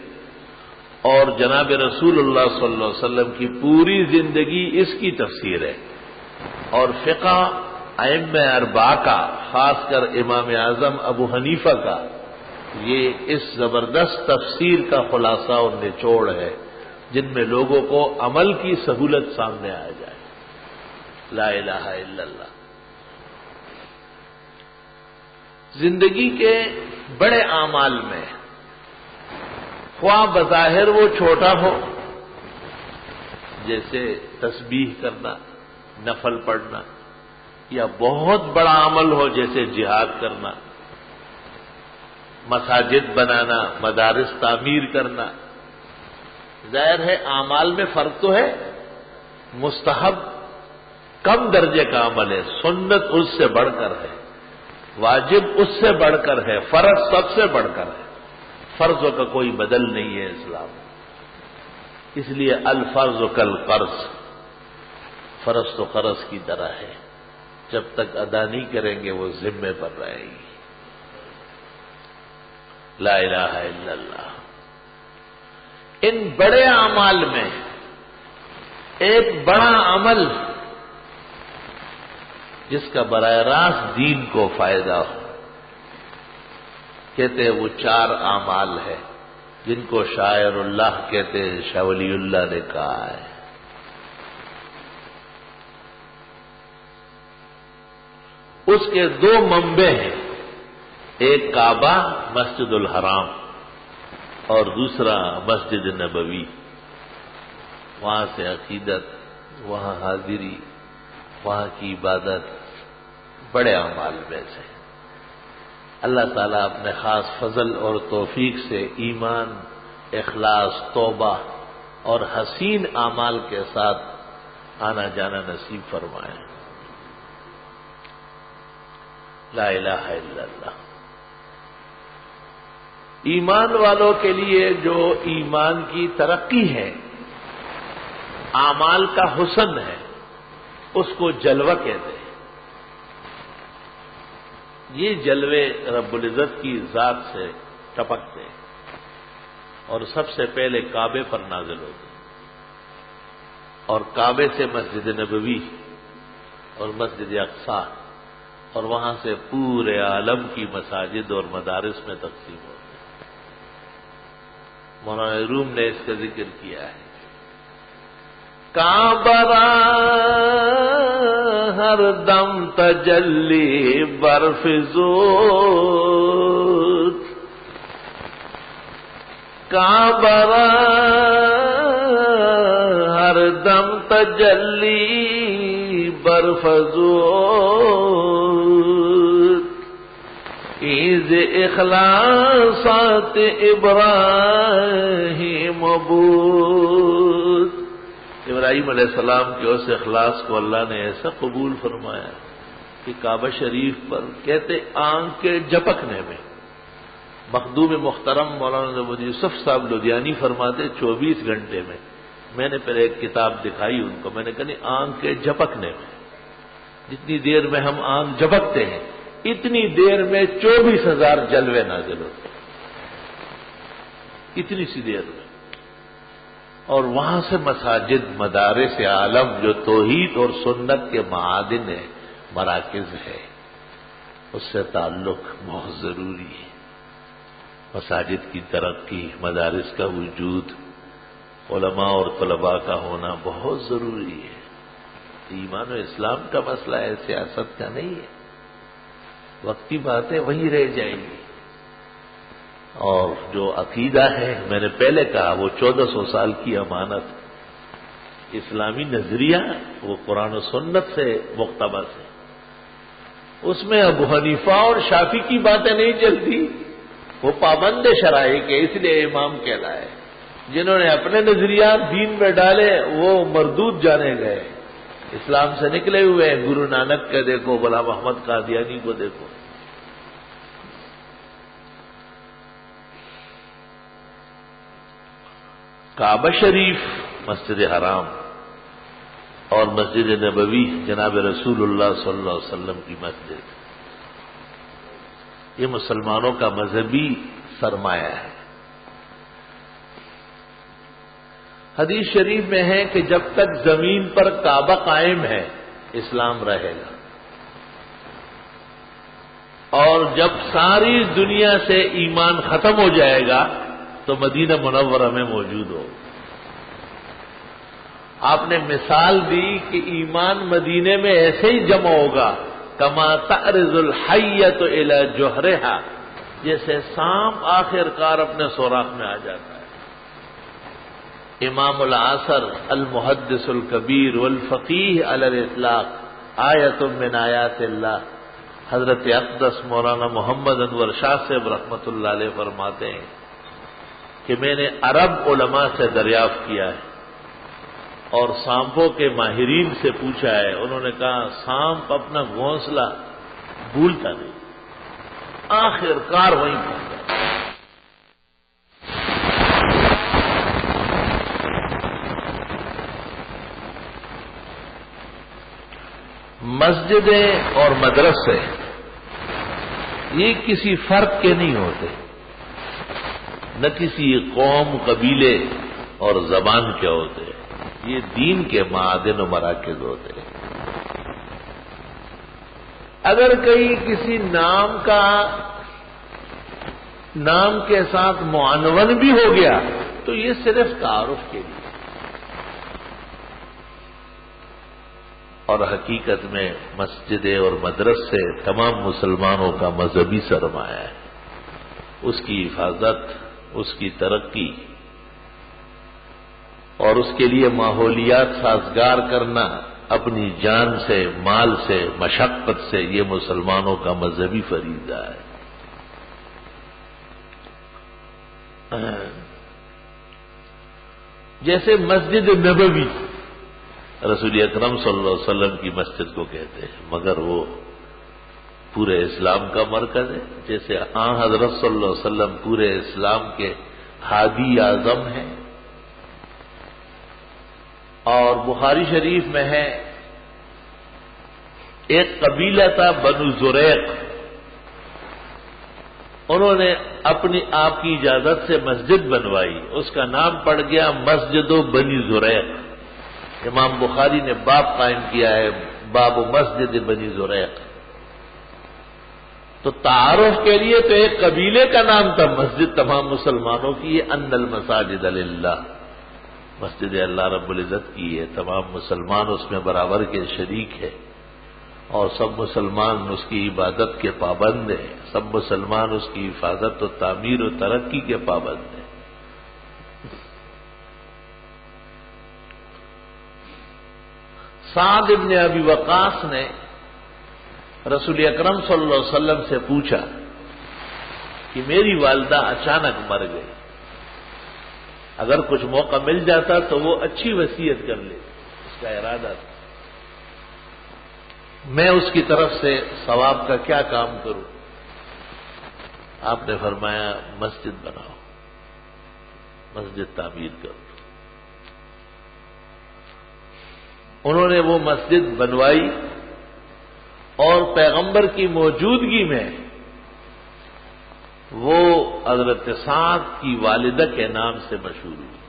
اور جناب رسول اللہ صلی اللہ علیہ وسلم کی پوری زندگی اس کی تفسیر ہے. اور فقہ ائمہ اربعہ کا، خاص کر امام اعظم ابو حنیفہ کا، یہ اس زبردست تفسیر کا خلاصہ اور نچوڑ ہے جن میں لوگوں کو عمل کی سہولت سامنے آ جائے. لا الہ الا اللہ. زندگی کے بڑے اعمال میں خواہ بظاہر وہ چھوٹا ہو، جیسے تسبیح کرنا، نفل پڑھنا، یا بہت بڑا عمل ہو جیسے جہاد کرنا، مساجد بنانا، مدارس تعمیر کرنا. ظاہر ہے اعمال میں فرق تو ہے. مستحب کم درجے کا عمل ہے، سنت اس سے بڑھ کر ہے، واجب اس سے بڑھ کر ہے، فرض سب سے بڑھ کر ہے. فرضوں کا کوئی بدل نہیں ہے اسلام. اس لیے الفرض کالقرض، فرض تو قرض کی طرح ہے، جب تک ادا نہیں کریں گے وہ ذمے پر رہے گی. لا الہ الا اللہ. ان بڑے اعمال میں ایک بڑا عمل جس کا براہ راست دین کو فائدہ ہو، کہتے ہیں وہ 4 اعمال ہے جن کو شاعر اللہ کہتے ہیں، شاہ ولی اللہ نے کہا ہے. اس کے 2 منبع ہیں، ایک کعبہ مسجد الحرام اور دوسرا مسجد نبوی. وہاں سے عقیدت، وہاں حاضری، وہاں کی عبادت بڑے اعمال میں سے. اللہ تعالیٰ اپنے خاص فضل اور توفیق سے ایمان، اخلاص، توبہ اور حسین اعمال کے ساتھ آنا جانا نصیب فرمائے. لا الہ الا اللہ. ایمان والوں کے لیے جو ایمان کی ترقی ہے، اعمال کا حسن ہے، اس کو جلوہ کہتے ہیں. یہ جلوے رب العزت کی ذات سے ٹپکتے ہیں اور سب سے پہلے کعبے پر نازل ہوتے ہیں، اور کعبے سے مسجد نبوی اور مسجد اقصی اور وہاں سے پورے عالم کی مساجد اور مدارس میں تقسیم ہوتے ہیں. مولانا روم نے اس کا ذکر کیا ہے. کعبہ ہر دم تجلی برف زود، کعبہ ہر دم تجلی برف زود، عید اخلاصات ابراہیم بود. ابراہیم علیہ السلام کے اس اخلاص کو اللہ نے ایسا قبول فرمایا کہ کعبہ شریف پر کہتے آنکھ کے جھپکنے میں. مخدوم محترم مولانا محمد یوسف صاحب لدھیانی فرماتے 24 گھنٹے میں نے پھر ایک کتاب دکھائی ان کو، میں نے کہا آنکھ کے جھپکنے میں، جتنی دیر میں ہم آنکھ جھپکتے ہیں اتنی دیر میں 24,000 جلوے نازل ہوتے ہیں، اتنی سی دیر میں. اور وہاں سے مساجد، مدارس عالم جو توحید اور سنت کے معادن ہیں، مراکز ہے، اس سے تعلق بہت ضروری ہے. مساجد کی ترقی، مدارس کا وجود، علماء اور طلباء کا ہونا بہت ضروری ہے. ایمان و اسلام کا مسئلہ ہے، سیاست کا نہیں ہے. وقتی باتیں وہیں رہ جائیں گی. اور جو عقیدہ ہے، میں نے پہلے کہا، وہ 1400 سال کی امانت، اسلامی نظریہ وہ قرآن و سنت سے مقتبس ہے. اس میں ابو حنیفہ اور شافعی کی باتیں نہیں چلتی، وہ پابند شرائع کے، اس لیے امام کہلائے. جنہوں نے اپنے نظریات دین میں ڈالے وہ مردود جانے گئے، اسلام سے نکلے ہوئے ہیں. گرو نانک کا دیکھو، غلام احمد قادیانی کو دیکھو. کعبہ شریف، مسجد حرام اور مسجد نبوی جناب رسول اللہ صلی اللہ علیہ وسلم کی مسجد، یہ مسلمانوں کا مذہبی سرمایہ ہے. حدیث شریف میں ہے کہ جب تک زمین پر کعبہ قائم ہے اسلام رہے گا، اور جب ساری دنیا سے ایمان ختم ہو جائے گا تو مدینہ منورہ میں موجود ہو. آپ نے مثال دی کہ ایمان مدینے میں ایسے ہی جمع ہوگا کما تعرض الحیۃ الی جوہرہا، جیسے سانپ آخر کار اپنے سوراخ میں آ جاتا ہے. امام العصر المحدث الکبیر والفقیہ علی الاطلاق، آیۃ من آیات اللہ، حضرت اقدس مولانا محمد انور شاہ صاحب رحمۃ اللہ علیہ فرماتے ہیں کہ میں نے عرب علماء سے دریافت کیا ہے اور سانپوں کے ماہرین سے پوچھا ہے. انہوں نے کہا سانپ اپنا گھونسلہ بھولتا نہیں، آخر کار وہیں پہنچ جاتا. مسجدیں اور مدرسے یہ کسی فرق کے نہیں ہوتے، نہ کسی قوم، قبیلے اور زبان کے ہوتے، یہ دین کے معادن و مراکز ہوتے ہیں. اگر کہیں کسی نام کے ساتھ معنون بھی ہو گیا تو یہ صرف تعارف کے لیے، اور حقیقت میں مسجدیں اور مدرسے تمام مسلمانوں کا مذہبی سرمایہ ہے. اس کی حفاظت، اس کی ترقی اور اس کے لیے ماحولیات سازگار کرنا اپنی جان سے، مال سے، مشقت سے، یہ مسلمانوں کا مذہبی فریضہ ہے. جیسے مسجد نبوی رسول اکرم صلی اللہ علیہ وسلم کی مسجد کو کہتے ہیں، مگر وہ پورے اسلام کا مرکز ہے، جیسے حضرت صلی اللہ علیہ وسلم پورے اسلام کے ہادی اعظم ہیں۔ اور بخاری شریف میں ہے، ایک قبیلہ تھا بنو زریق، انہوں نے اپنی آپ کی اجازت سے مسجد بنوائی، اس کا نام پڑ گیا مسجد بنی زریق۔ امام بخاری نے باب قائم کیا ہے، باب مسجد بنی زریق۔ تو تعارف کے لیے تو ایک قبیلے کا نام تھا، مسجد تمام مسلمانوں کی ہے، ان المساجد للہ، مسجد اللہ رب العزت کی ہے، تمام مسلمان اس میں برابر کے شریک ہے، اور سب مسلمان اس کی عبادت کے پابند ہیں، سب مسلمان اس کی حفاظت و تعمیر و ترقی کے پابند ہیں۔ سعد ابن ابی وقاص نے رسول اکرم صلی اللہ علیہ وسلم سے پوچھا کہ میری والدہ اچانک مر گئی، اگر کچھ موقع مل جاتا تو وہ اچھی وصیت کر لے، اس کا ارادہ تھا، میں اس کی طرف سے ثواب کا کیا کام کروں؟ آپ نے فرمایا مسجد بناؤ، مسجد تعمیر کرو۔ انہوں نے وہ مسجد بنوائی اور پیغمبر کی موجودگی میں وہ حضرت سعد کی والدہ کے نام سے مشہور ہوئی،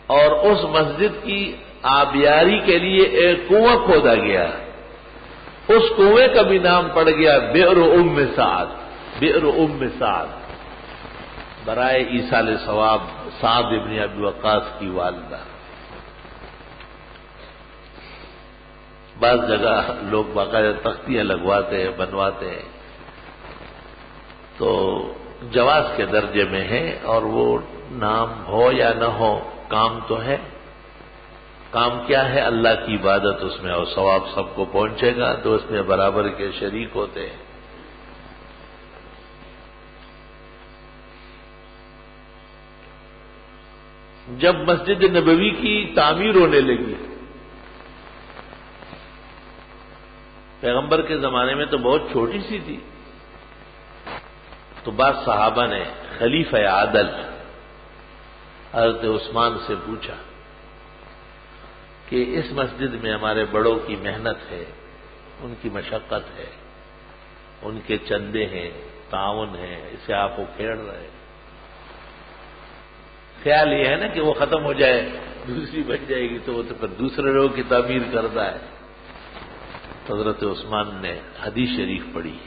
اور اس مسجد کی آبیاری کے لیے ایک کنواں کھودا گیا، اس کنویں کا بھی نام پڑ گیا بئر ام سعد، بئر ام سعد، برائے ایصال ثواب سعد ابن ابی وقاص کی والدہ۔ بعض جگہ لوگ باقاعدہ تختیاں لگواتے ہیں، بنواتے ہیں، تو جواز کے درجے میں ہے، اور وہ نام ہو یا نہ ہو کام تو ہے۔ کام کیا ہے؟ اللہ کی عبادت اس میں، اور ثواب سب کو پہنچے گا، تو اس میں برابر کے شریک ہوتے ہیں۔ جب مسجد نبوی کی تعمیر ہونے لگی، پیغمبر کے زمانے میں تو بہت چھوٹی سی تھی، تو بعض صحابہ نے خلیفہ عادل حضرت عثمان سے پوچھا کہ اس مسجد میں ہمارے بڑوں کی محنت ہے، ان کی مشقت ہے، ان کے چندے ہیں، تعاون ہے، اسے آپ اکھیڑ رہے، خیال یہ ہے نا کہ وہ ختم ہو جائے، دوسری بن جائے گی، تو وہ تو پھر دوسرے لوگوں کی تعمیر کرتا ہے۔ تو حضرت عثمان نے حدیث شریف پڑھی،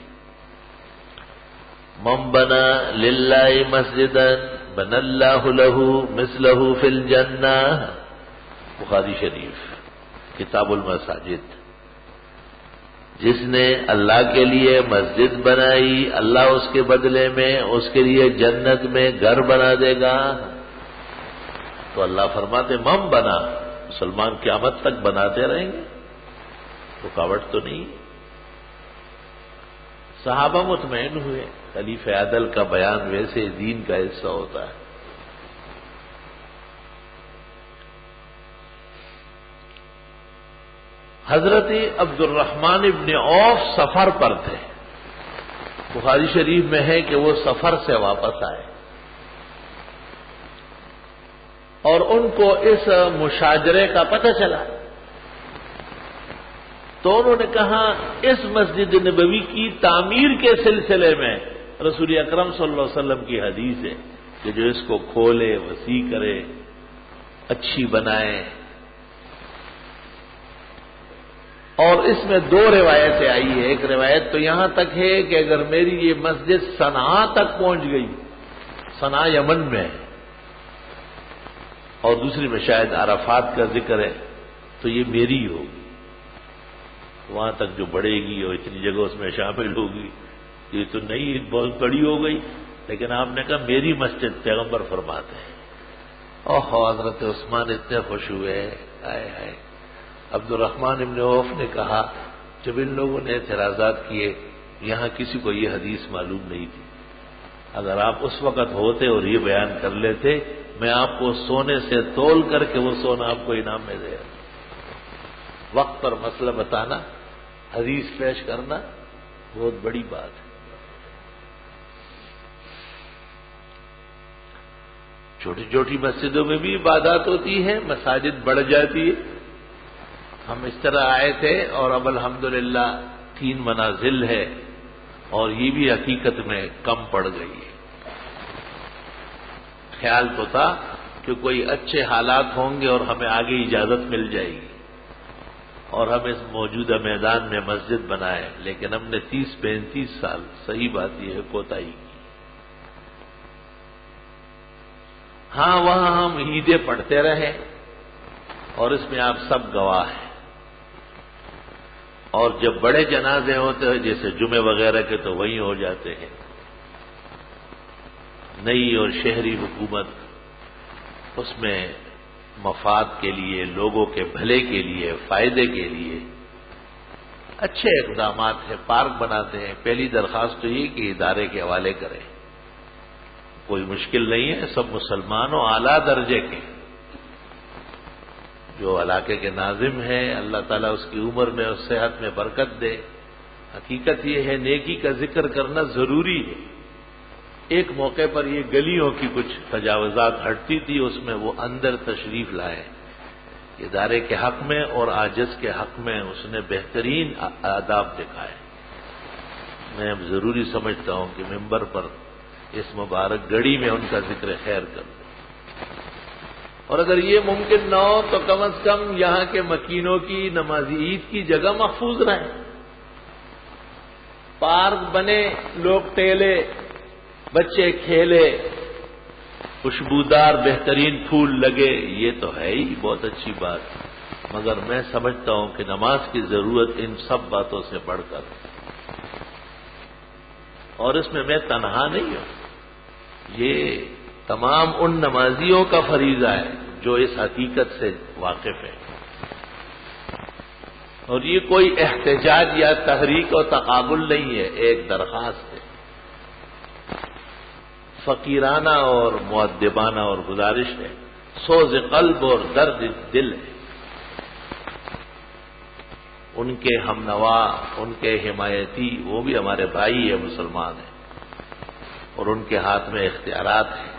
من بنا للہ مسجدا بنى اللہ لہ مثلہ فی الجنہ، بخاری شریف کتاب المساجد۔ جس نے اللہ کے لیے مسجد بنائی، اللہ اس کے بدلے میں اس کے لیے جنت میں گھر بنا دے گا۔ تو اللہ فرماتے من بنا، مسلمان قیامت تک بناتے رہیں گے، رکاوٹ تو نہیں۔ صحابہ مطمئن ہوئے، خلیفہ عادل کا بیان ویسے دین کا حصہ ہوتا ہے۔ حضرت عبد الرحمن ابن عوف سفر پر تھے، بخاری شریف میں ہے کہ وہ سفر سے واپس آئے، اور ان کو اس مشاجرے کا پتہ چلا، تو انہوں نے کہا اس مسجد نبوی کی تعمیر کے سلسلے میں رسول اکرم صلی اللہ علیہ وسلم کی حدیث ہے کہ جو اس کو کھولے، وسیع کرے، اچھی بنائے۔ اور اس میں دو روایتیں آئی ہیں، ایک روایت تو یہاں تک ہے کہ اگر میری یہ مسجد صنعاء تک پہنچ گئی، صنعاء یمن میں ہے، اور دوسری میں شاید عرفات کا ذکر ہے، تو یہ میری ہوگی، وہاں تک جو بڑھے گی اور اتنی جگہ اس میں شامل ہوگی، یہ تو نہیں بہت بڑی ہو گئی، لیکن آپ نے کہا میری مسجد، پیغمبر فرماتے ہیں۔ اوہ حضرت عثمان اتنے خوش ہوئے، آئے آئے۔ عبد الرحمن ابن عوف نے کہا جب ان لوگوں نے اعتراضات کیے، یہاں کسی کو یہ حدیث معلوم نہیں تھی، اگر آپ اس وقت ہوتے اور یہ بیان کر لیتے، میں آپ کو سونے سے تول کر کے وہ سونا آپ کو انعام میں دے گا۔ وقت پر مسئلہ بتانا، حدیث پیش کرنا بہت بڑی بات ہے۔ چھوٹی چھوٹی مسجدوں میں بھی عبادات ہوتی ہیں، مساجد بڑھ جاتی ہے۔ ہم اس طرح آئے تھے اور اب الحمدللہ 3 منازل ہے، اور یہ بھی حقیقت میں کم پڑ گئی ہے۔ خیال تو تھا کہ کوئی اچھے حالات ہوں گے اور ہمیں آگے اجازت مل جائے گی اور ہم اس موجودہ میدان میں مسجد بنائیں، لیکن ہم نے 30-35 سال، صحیح بات یہ ہے، کوتاہی کی۔ ہاں وہاں ہم عیدیں پڑھتے رہے اور اس میں آپ سب گواہ ہیں، اور جب بڑے جنازے ہوتے ہیں جیسے جمعے وغیرہ کے تو وہیں ہو جاتے ہیں۔ نئی اور شہری حکومت اس میں مفاد کے لیے، لوگوں کے بھلے کے لیے، فائدے کے لیے اچھے اقدامات ہیں، پارک بناتے ہیں۔ پہلی درخواست تو یہ کہ ادارے کے حوالے کریں، کوئی مشکل نہیں ہے، سب مسلمانوں اعلیٰ درجے کے، جو علاقے کے ناظم ہیں، اللہ تعالیٰ اس کی عمر میں اور صحت میں برکت دے۔ حقیقت یہ ہے نیکی کا ذکر کرنا ضروری ہے۔ ایک موقع پر یہ گلیوں کی کچھ تجاوزات ہٹتی تھی، اس میں وہ اندر تشریف لائے، ادارے کے حق میں اور عاجز کے حق میں اس نے بہترین آداب دکھائے۔ میں اب ضروری سمجھتا ہوں کہ ممبر پر اس مبارک گھڑی میں ان کا ذکر خیر کر دیں، اور اگر یہ ممکن نہ ہو تو کم از کم یہاں کے مکینوں کی نماز عید کی جگہ محفوظ رہے، پارک بنے، لوگ ٹہلے، بچے کھیلے، خوشبودار بہترین پھول لگے، یہ تو ہے ہی بہت اچھی بات، مگر میں سمجھتا ہوں کہ نماز کی ضرورت ان سب باتوں سے بڑھ کر، اور اس میں تنہا نہیں ہوں، یہ تمام ان نمازیوں کا فریضہ ہے جو اس حقیقت سے واقف ہے، اور یہ کوئی احتجاج یا تحریک اور تقابل نہیں ہے، ایک درخواست ہے، فقیرانہ اور مؤدبانہ اور گزارش ہے، سوز قلب اور درد دل ہے۔ ان کے ہمنوا، ان کے حمایتی، وہ بھی ہمارے بھائی ہیں، مسلمان ہیں، اور ان کے ہاتھ میں اختیارات ہیں،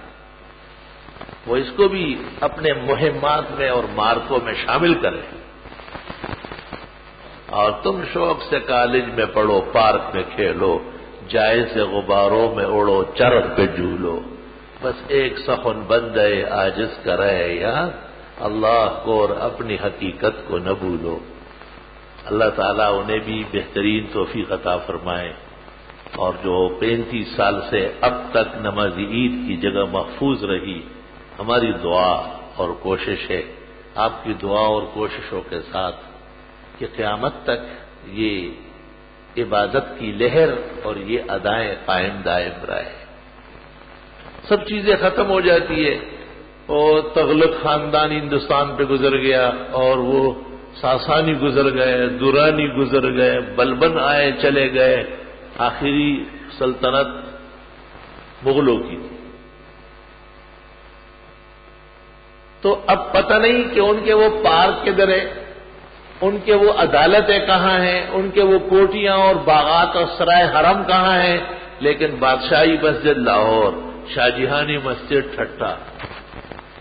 وہ اس کو بھی اپنے مہمات میں اور مارکوں میں شامل کریں، اور تم شوق سے کالج میں پڑھو، پارک میں کھیلو، جائے سے غباروں میں اڑو، چرخ پہ جھولو، بس ایک سخن بندے عاجز کا رہے یاد، اللہ کو اور اپنی حقیقت کو نہ بھولو۔ اللہ تعالیٰ انہیں بھی بہترین توفیق عطا فرمائے، اور جو 35 سال سے اب تک نماز عید کی جگہ محفوظ رہی، ہماری دعا اور کوشش ہے، آپ کی دعا اور کوششوں کے ساتھ، کہ قیامت تک یہ عبادت کی لہر اور یہ ادائیں قائم دائم رہے۔ سب چیزیں ختم ہو جاتی ہے، اور تغلق خاندان ہندوستان پہ گزر گیا، اور وہ ساسانی گزر گئے، دورانی گزر گئے، بلبن آئے چلے گئے، آخری سلطنت مغلوں کی تھی۔ تو اب پتہ نہیں کہ ان کے وہ پارک کدھر ہے، ان کے وہ عدالتیں کہاں ہیں، ان کے وہ کوٹیاں اور باغات اور سرائے حرم کہاں ہیں، لیکن بادشاہی مسجد لاہور، شاہجہانی مسجد ٹھٹا،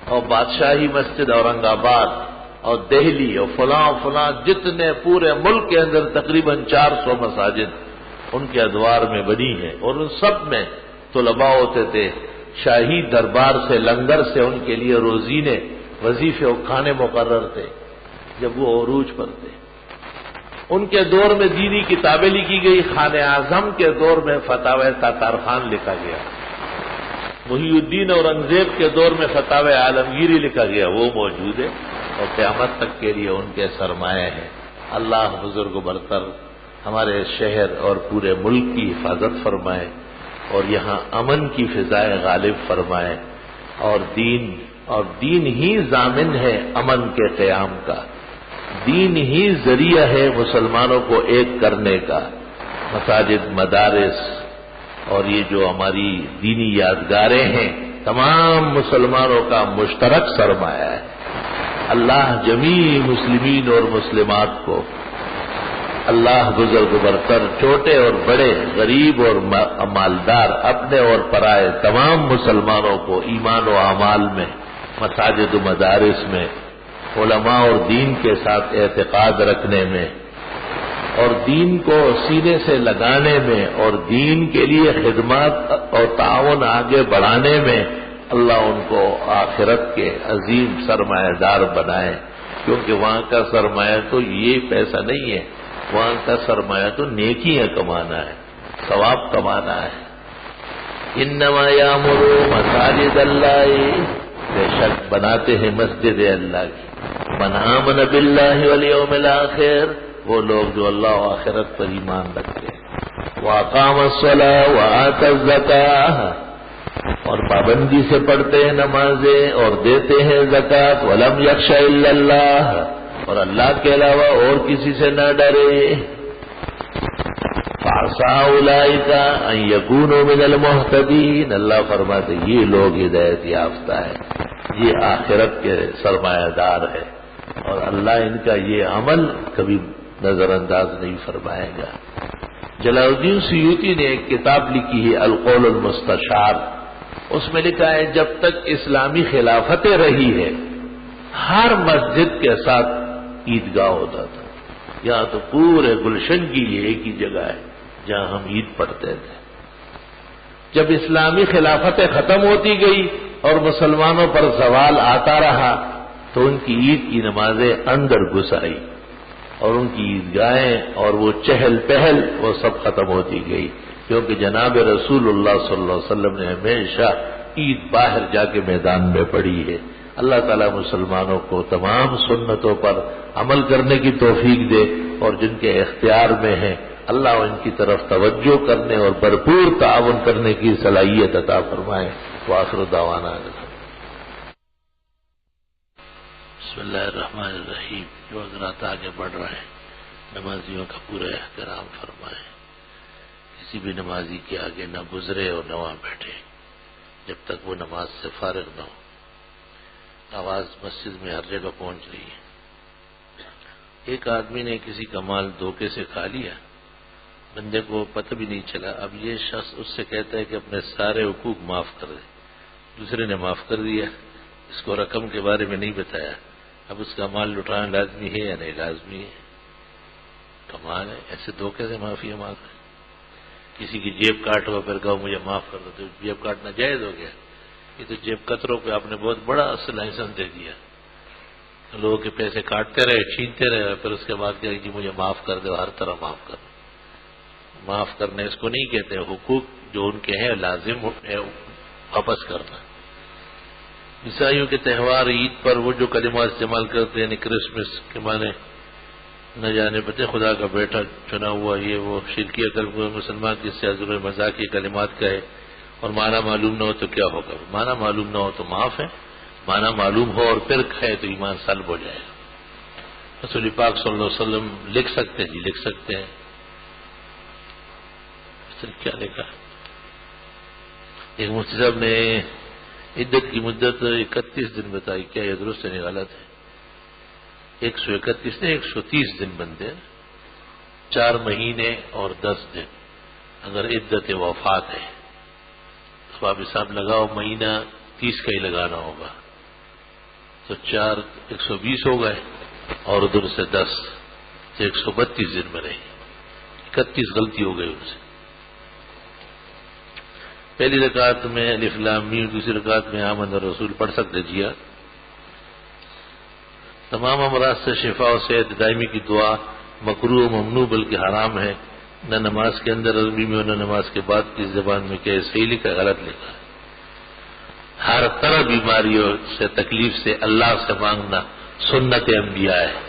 اور بادشاہی مسجد اورنگ آباد اور دہلی اور فلاں فلاں، جتنے پورے ملک کے اندر تقریباً 400 مساجد ان کے ادوار میں بنی ہیں، اور ان سب میں طلباء ہوتے تھے، شاہی دربار سے لنگر سے ان کے لیے روزینے، وظیفے اور کھانے مقرر تھے جب وہ عروج پر تھے۔ ان کے دور میں دینی کتابیں لکھی گئی، خان اعظم کے دور میں فتاوی تاتار خان لکھا گیا، محی الدین اورنگزیب کے دور میں فتاوی عالمگیری لکھا گیا، وہ موجود ہے، اور قیامت تک کے لیے ان کے سرمایہ ہیں۔ اللہ بزرگ برتر ہمارے شہر اور پورے ملک کی حفاظت فرمائے، اور یہاں امن کی فضائے غالب فرمائے، اور دین ہی ضامن ہے امن کے قیام کا، دین ہی ذریعہ ہے مسلمانوں کو ایک کرنے کا۔ مساجد، مدارس اور یہ جو ہماری دینی یادگاریں ہیں تمام مسلمانوں کا مشترک سرمایہ ہے۔ اللہ جمیع مسلمین اور مسلمات کو، اللہ بزرگ برتر، چھوٹے اور بڑے، غریب اور مالدار، اپنے اور پرائے تمام مسلمانوں کو ایمان و اعمال میں، مساجد و مدارس میں، علماء اور دین کے ساتھ اعتقاد رکھنے میں اور دین کو سینے سے لگانے میں اور دین کے لیے خدمات اور تعاون آگے بڑھانے میں اللہ ان کو آخرت کے عظیم سرمایہ دار بنائے، کیونکہ وہاں کا سرمایہ تو یہ پیسہ نہیں ہے، وہاں کا سرمایہ تو نیکیاں کمانا ہے، ثواب کمانا ہے۔ انما یامر مساجد اللہ، بے شک بناتے ہیں مسجد اللہ کی، من آمن باللہ والیوم الآخر، وہ لوگ جو اللہ و آخرت پر ایمان رکھتے ہیں، واقام الصلاۃ وآتی الزکاۃ، اور پابندی سے پڑھتے ہیں نمازیں اور دیتے ہیں زکوٰۃ، ولم یخش الا اللہ، اور اللہ کے علاوہ اور کسی سے نہ ڈرے، فعسى اولئک ان یکونوا من المہتدین، اللہ فرماتے یہ لوگ ہدایت یافتہ ہیں، یہ آخرت کے سرمایہ دار ہے، اور اللہ ان کا یہ عمل کبھی نظر انداز نہیں فرمائے گا۔ جلال الدین سیوطی نے ایک کتاب لکھی ہے القول المستشار، اس میں لکھا ہے جب تک اسلامی خلافت رہی ہے ہر مسجد کے ساتھ عیدگاہ ہوتا تھا، یہاں تو پورے گلشن کی یہ ایک ہی جگہ ہے جہاں ہم عید پڑھتے تھے۔ جب اسلامی خلافت ختم ہوتی گئی اور مسلمانوں پر زوال آتا رہا تو ان کی عید کی نمازیں اندر گھس آئی اور ان کی عیدگاہیں اور وہ چہل پہل وہ سب ختم ہوتی گئی، کیونکہ جناب رسول اللہ صلی اللہ علیہ وسلم نے ہمیشہ عید باہر جا کے میدان میں پڑھی ہے۔ اللہ تعالیٰ مسلمانوں کو تمام سنتوں پر عمل کرنے کی توفیق دے، اور جن کے اختیار میں ہیں اللہ ان کی طرف توجہ کرنے اور بھرپور تعاون کرنے کی صلاحیت عطا فرمائے۔ وآخر دعوانا بسم اللہ الرحمن الرحیم۔ جو حضرات آگے بڑھ رہے ہیں نمازیوں کا پورا احترام فرمائیں، کسی بھی نمازی کے آگے نہ گزرے اور نہ وہاں بیٹھے جب تک وہ نماز سے فارغ نہ ہو۔ آواز مسجد میں ہر جگہ پہنچ رہی ہے۔ ایک آدمی نے کسی کا مال دھوکے سے کھا لیا، بندے کو پتہ بھی نہیں چلا، اب یہ شخص اس سے کہتا ہے کہ اپنے سارے حقوق معاف کر دے، دوسرے نے معاف کر دیا، اس کو رقم کے بارے میں نہیں بتایا، اب اس کا مال لٹانا لازمی ہے یا نہیں لازمی ہے؟ کمال ہے، ایسے دھوکے سے معافی مانگ رہے۔ کسی کی جیب کاٹ ہوا پھر کہو مجھے معاف کر دو، تو جیب کاٹنا جائز ہو گیا؟ یہ تو جیب کتروں پہ آپ نے بہت بڑا لائسنس دے دیا، لوگوں کے پیسے کاٹتے رہے، چھینتے رہے، پھر اس کے بعد کہا کہ مجھے معاف کر دو، ہر طرح معاف کر دو۔ معاف کرنا اس کو نہیں کہتے، حقوق جو ان کے ہیں لازم ہے واپس کرنا۔ عیسائیوں کے تہوار عید پر وہ جو کلمات استعمال کرتے ہیں، یعنی کرسمس کے معنی نہ جانے پتے خدا کا بیٹا چنا ہوا، یہ وہ شرکی عقل کو مسلمان کی سیاضر مذاقی کلمات کہے اور معنی معلوم نہ ہو تو کیا ہوگا؟ معنی معلوم نہ ہو تو معاف ہے، معنی معلوم ہو اور پھر کہے تو ایمان سلب ہو جائے گا۔ رسول پاک صلی اللہ علیہ وسلم لکھ سکتے ہیں؟ جی لکھ سکتے ہیں۔ کیا لکھا؟ ایک مفتی صاحب نے عدت کی مدت 31 دن بتائی، کیا یہ درست ہے غلط ہے؟ 131 نے 130 دن بنتے ہیں، 4 مہینے اور 10 دن اگر عدت وفات ہے تو آپ حساب لگاؤ، مہینہ 30 کا ہی لگانا ہوگا، تو 4 120 ہو گئے اور ادھر سے 10 تو 132 دن بنے، 31 غلطی ہو گئی ان سے۔ پہلی رکعت میں الف لام میم، دوسری رکعت میں آمن الرسول پڑھ سکتے جی ہاں۔ تمام امراض سے شفا و صحت دائمی کی دعا مکروہ و ممنوع بلکہ حرام ہے، نہ نماز کے اندر عربی میں اور نہ نماز کے بعد کی زبان میں، کہ صحیح لکھا غلط لکھا؟ ہر طرح بیماریوں سے تکلیف سے اللہ سے مانگنا سنت انبیاء ہے۔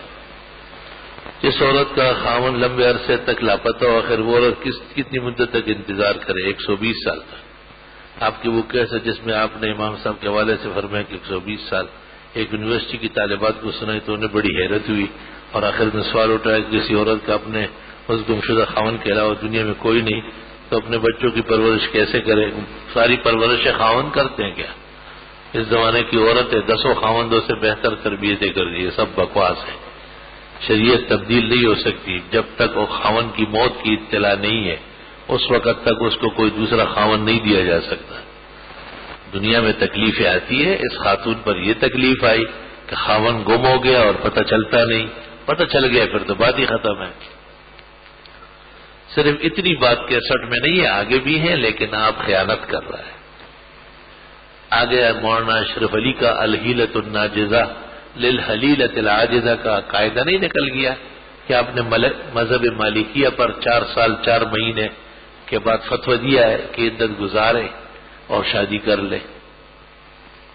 جس عورت کا خاوند لمبے عرصے تک لاپتہ ہو، آخر وہ عورت کتنی مدت تک انتظار کرے؟ 120 سال تک۔ آپ کی وہ کیس ہے جس میں آپ نے امام صاحب کے حوالے سے فرمایا کہ 120 سال۔ ایک یونیورسٹی کی طالبات کو سنائی تو انہیں بڑی حیرت ہوئی اور آخر میں سوال اٹھایا کہ کسی عورت کا اپنے اس گمشدہ خاوند کے علاوہ دنیا میں کوئی نہیں، تو اپنے بچوں کی پرورش کیسے کرے؟ ساری پرورش خاوند کرتے ہیں کیا؟ اس زمانے کی عورتیں 10 خاوندوں سے بہتر تربیتیں کر رہی ہے. سب بکواس ہے. شریعت تبدیل نہیں ہو سکتی جب تک وہ خاوند کی موت کی اطلاع نہیں ہے. اس وقت تک اس کو کوئی دوسرا خاوند نہیں دیا جا سکتا. دنیا میں تکلیفیں آتی ہے. اس خاتون پر یہ تکلیف آئی کہ خاوند گم ہو گیا اور پتہ چلتا نہیں. پتہ چل گیا پھر تو بات ہی ختم ہے. صرف اتنی بات 61 میں نہیں ہے، آگے بھی ہے، لیکن آپ خیانت کر رہا ہے. آگے مولانا اشرف علی کا الحیلۃ الناجزہ للحلیلۃ العاجزہ کا قاعدہ نہیں نکل گیا کہ آپ نے مذہب مالکیہ پر 4 سال 4 مہینے کے بعد فتویٰ دیا ہے کہ عدت گزارے اور شادی کر لے.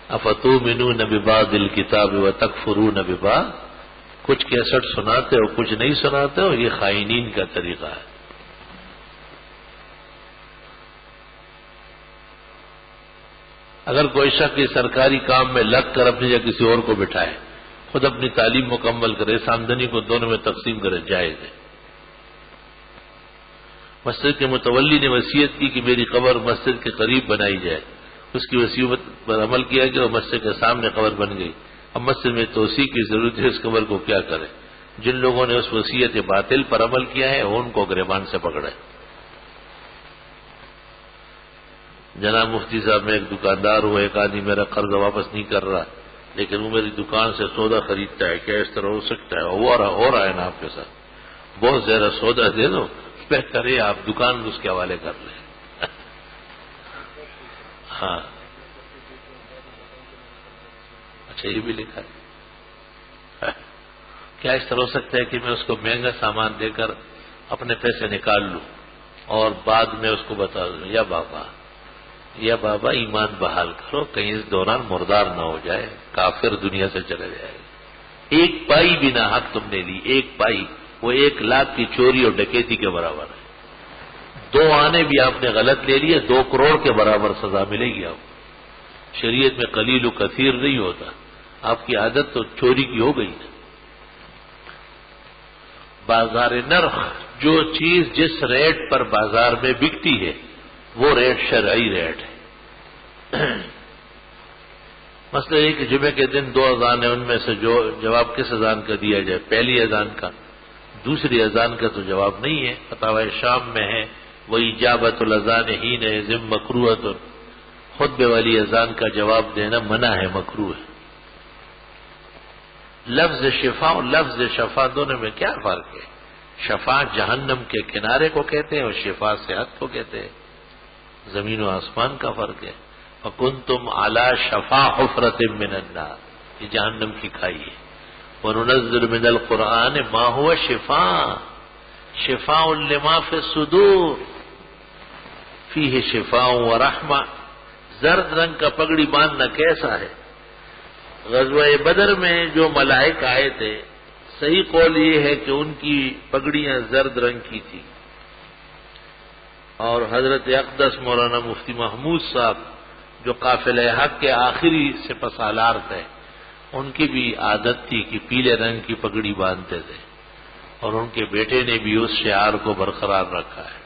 افتؤمنون ببعض الکتاب وتکفرون ببعض. کچھ 61 سناتے ہو، کچھ نہیں سناتے ہو. یہ خائنین کا طریقہ ہے. اگر کوئی شخص سرکاری کام میں لگ کر اپنی یا کسی اور کو بٹھائے، خود اپنی تعلیم مکمل کرے، اس آمدنی کو دونوں میں تقسیم کرے، جائز ہے. مسجد کے متولی نے وصیت کی کہ میری قبر مسجد کے قریب بنائی جائے. اس کی وصیت پر عمل کیا گیا اور مسجد کے سامنے قبر بن گئی. اب مسجد میں توسیع کی ضرورت ہے، اس قبر کو کیا کرے؟ جن لوگوں نے اس وصیت باطل پر عمل کیا ہے ان کو گریبان سے پکڑے. جناب مفتی صاحب، میں ایک دکاندار ہوں، ایک آدمی میرا قرض واپس نہیں کر رہا، لیکن وہ میری دکان سے سودا خریدتا ہے. کیا اس طرح ہو سکتا ہے؟ ہو رہا ہے نا آپ کے ساتھ. بہت زیادہ سودا دے دو، بہتر ہے آپ دکان اس کے حوالے کر لیں. ہاں اچھا، یہ بھی لکھا ہے. کیا اس طرح ہو سکتا ہے کہ میں اس کو مہنگا سامان دے کر اپنے پیسے نکال لوں اور بعد میں اس کو بتا دوں یا بابا ایمان بحال کرو، کہیں اس دوران مردار نہ ہو جائے، کافر دنیا سے چلے جائے. ایک پائی بھی نہ حق تم نے لی، ایک پائی، وہ 1 لاکھ کی چوری اور ڈکیتی کے برابر ہے. 2 آنے بھی آپ نے غلط لے لیے، 2 کروڑ کے برابر سزا ملے گی آپ. شریعت میں قلیل و کثیر نہیں ہوتا. آپ کی عادت تو چوری کی ہو گئی. بازار نرخ، جو چیز جس ریٹ پر بازار میں بکتی ہے وہ ریٹ شرعی ریٹ ہے. مسئلہ یہ کہ جمعے کے دن 2 اذان ہیں، ان میں سے جو جواب کس اذان کا دیا جائے؟ پہلی اذان کا. دوسری اذان کا تو جواب نہیں ہے. فتاوی شام میں ہے وَإِجَابَةُ الْأَذَانِ حِينَئِذٍ مَكْرُوهَةٌ. خطبے والی اذان کا جواب دینا منع ہے، مکروہ ہے. لفظ شفا اور لفظ شفا دونوں میں کیا فرق ہے؟ شفا جہنم کے کنارے کو کہتے ہیں اور شفا صحت کو کہتے ہیں. زمین و آسمان کا فرق ہے. فَكُنْتُمْ عَلَى شَفَا حُفْرَةٍ مِّنَ النَّارِ، یہ جہنم کی کھائی ہے. وَنُنَزِّلُ مِنَ الْقُرْآنِ مَا هُوَ شِفَاءٌ شِفَاءٌ لِمَا فِي الصُّدُورِ فِيهِ شِفَاءٌ وَرَحْمَةٌ. زرد رنگ کا پگڑی باندھنا کیسا ہے؟ غزوہ بدر میں جو ملائک آئے تھے، صحیح قول یہ ہے کہ ان کی پگڑیاں زرد رنگ کی تھی. اور حضرت اقدس مولانا مفتی محمود صاحب جو قافلہ حق کے آخری سپاسالار تھے، ان کی بھی عادت تھی کہ پیلے رنگ کی پگڑی باندھتے تھے، اور ان کے بیٹے نے بھی اس شعار کو برقرار رکھا ہے.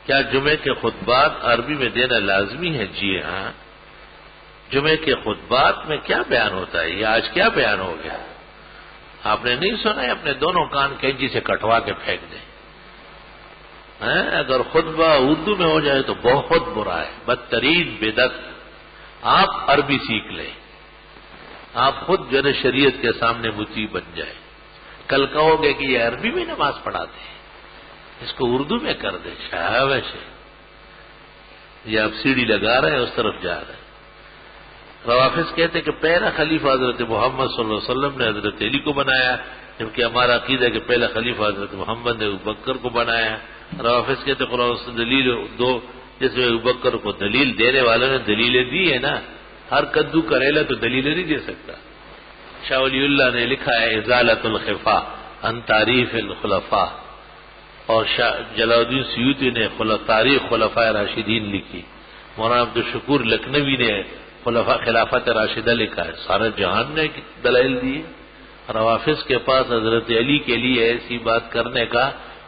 کیا جمعے کے خطبات عربی میں دینا لازمی ہے؟ جی ہاں. جمعے کے خطبات میں کیا بیان ہوتا ہے؟ یہ آج کیا بیان ہو گیا؟ آپ نے نہیں سنا ہے؟ اپنے دونوں کان کینچی سے کٹوا کے پھینک دیں. اگر خطبہ اردو میں ہو جائے تو بہت برا ہے، بدترین بدعت. آپ عربی سیکھ لیں، آپ خود جو ہے شریعت کے سامنے مطیع بن جائے. کل کہو گے کہ یہ عربی میں نماز پڑھاتے ہیں، اس کو اردو میں کر دیں. شاباش ہے. یہ آپ سیڑھی لگا رہے ہیں، اس طرف جا رہے ہیں. روافظ کہتے ہیں کہ پہلا خلیفہ حضرت محمد صلی اللہ علیہ وسلم نے حضرت علی کو بنایا، جبکہ ہمارا عقیدہ ہے کہ پہلا خلیفہ حضرت محمد نے ابوبکر کو بنایا. روافظ کہتے ہیں قرآن سے دلیل دو، جس میں ابوبکر کو دلیل دینے والوں نے دلیلیں دی ہے نا. ہر کدو کریلا تو دلیلیں نہیں دے سکتا. شاہ ولی اللہ نے لکھا ہے ازالۃ الخفا عن تعریف الخلفاء، اور جلال الدین سیوطی نے تاریخ خلفاء راشدین لکھی. مولانا عبدالشکور لکھنوی نے خلافت راشدہ لکھا ہے. سارے جہان نے دلائل دیے. روافظ کے پاس حضرت علی کے لیے ایسی بات کرنے کا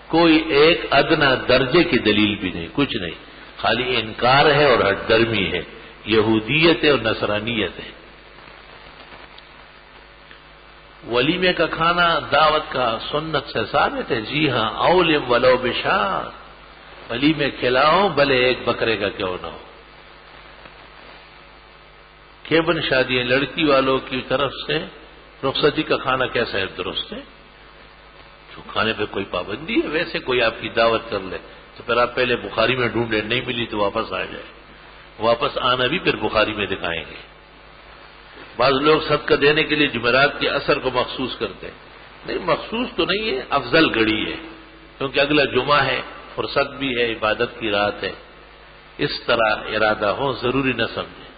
کوئی ایک ادنا درجے کی دلیل بھی نہیں، کچھ نہیں، خالی انکار ہے اور ہٹ درمی ہے، یہودیت ہے اور نصرانیت ہے۔ ولیمے کا کھانا دعوت کا سنت سے ثابت ہے، جی ہاں، اولم ولو بشار، ولیمے کھلاؤ بھلے ایک بکرے کا کیوں نہ ہو۔ کیبن شادی لڑکی والوں کی طرف سے رخصتی کا کھانا کیسا ہے؟ درست ہے، جو کھانے پہ کوئی پابندی ہے، ویسے کوئی آپ کی دعوت کر لے تو پھر آپ پہلے بخاری میں ڈھونڈے، نہیں ملی تو واپس آ جائے، واپس آنا بھی پھر بخاری میں دکھائیں گے۔ بعض لوگ صدقہ دینے کے لیے جمعرات کے عصر کو مخصوص کرتے ہیں، نہیں مخصوص تو نہیں ہے، افضل گھڑی ہے، کیونکہ اگلا جمعہ ہے، فرصت بھی ہے، عبادت کی رات ہے، اس طرح ارادہ ہو، ضروری نہ سمجھیں۔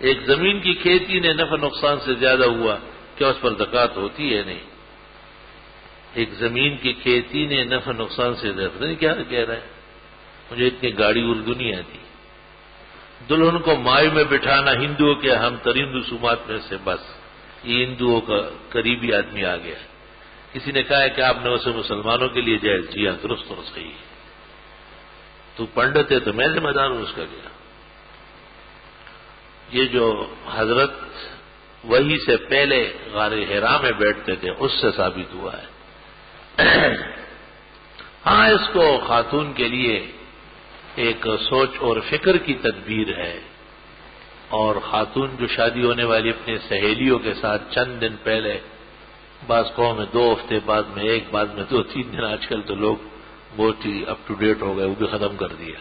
ایک زمین کی کھیتی نے نفع نقصان سے زیادہ ہوا، کیا اس پر زکوٰۃ ہوتی ہے؟ نہیں۔ ایک زمین کی کھیتی نے نفع نقصان سے زیادہ، نہیں کیا کہہ رہا ہے، مجھے اتنی گاڑی اردو نہیں آتی۔ دلہن کو مائع میں بٹھانا ہندوؤں کے اہم ترین رسومات میں سے، بس یہ ہندوؤں کا قریبی آدمی آ گیا۔ کسی نے کہا ہے کہ آپ نے اسے مسلمانوں کے لیے جائز، جی ہاں درست اور صحیح ہے، تو پنڈت ہے تو میں ذمہ دار ہوں اس کا کیا؟ یہ جو حضرت وہی سے پہلے غار حرا میں بیٹھتے تھے اس سے ثابت ہوا ہے۔ ہاں اس کو خاتون کے لیے ایک سوچ اور فکر کی تدبیر ہے، اور خاتون جو شادی ہونے والی اپنے سہیلیوں کے ساتھ چند دن پہلے، بعض قوم میں 2 ہفتے، بعد میں 1، بعد میں 2-3 دن، آج کل تو لوگ بہت ہی اپ ٹو ڈیٹ ہو گئے، وہ بھی ختم کر دیا۔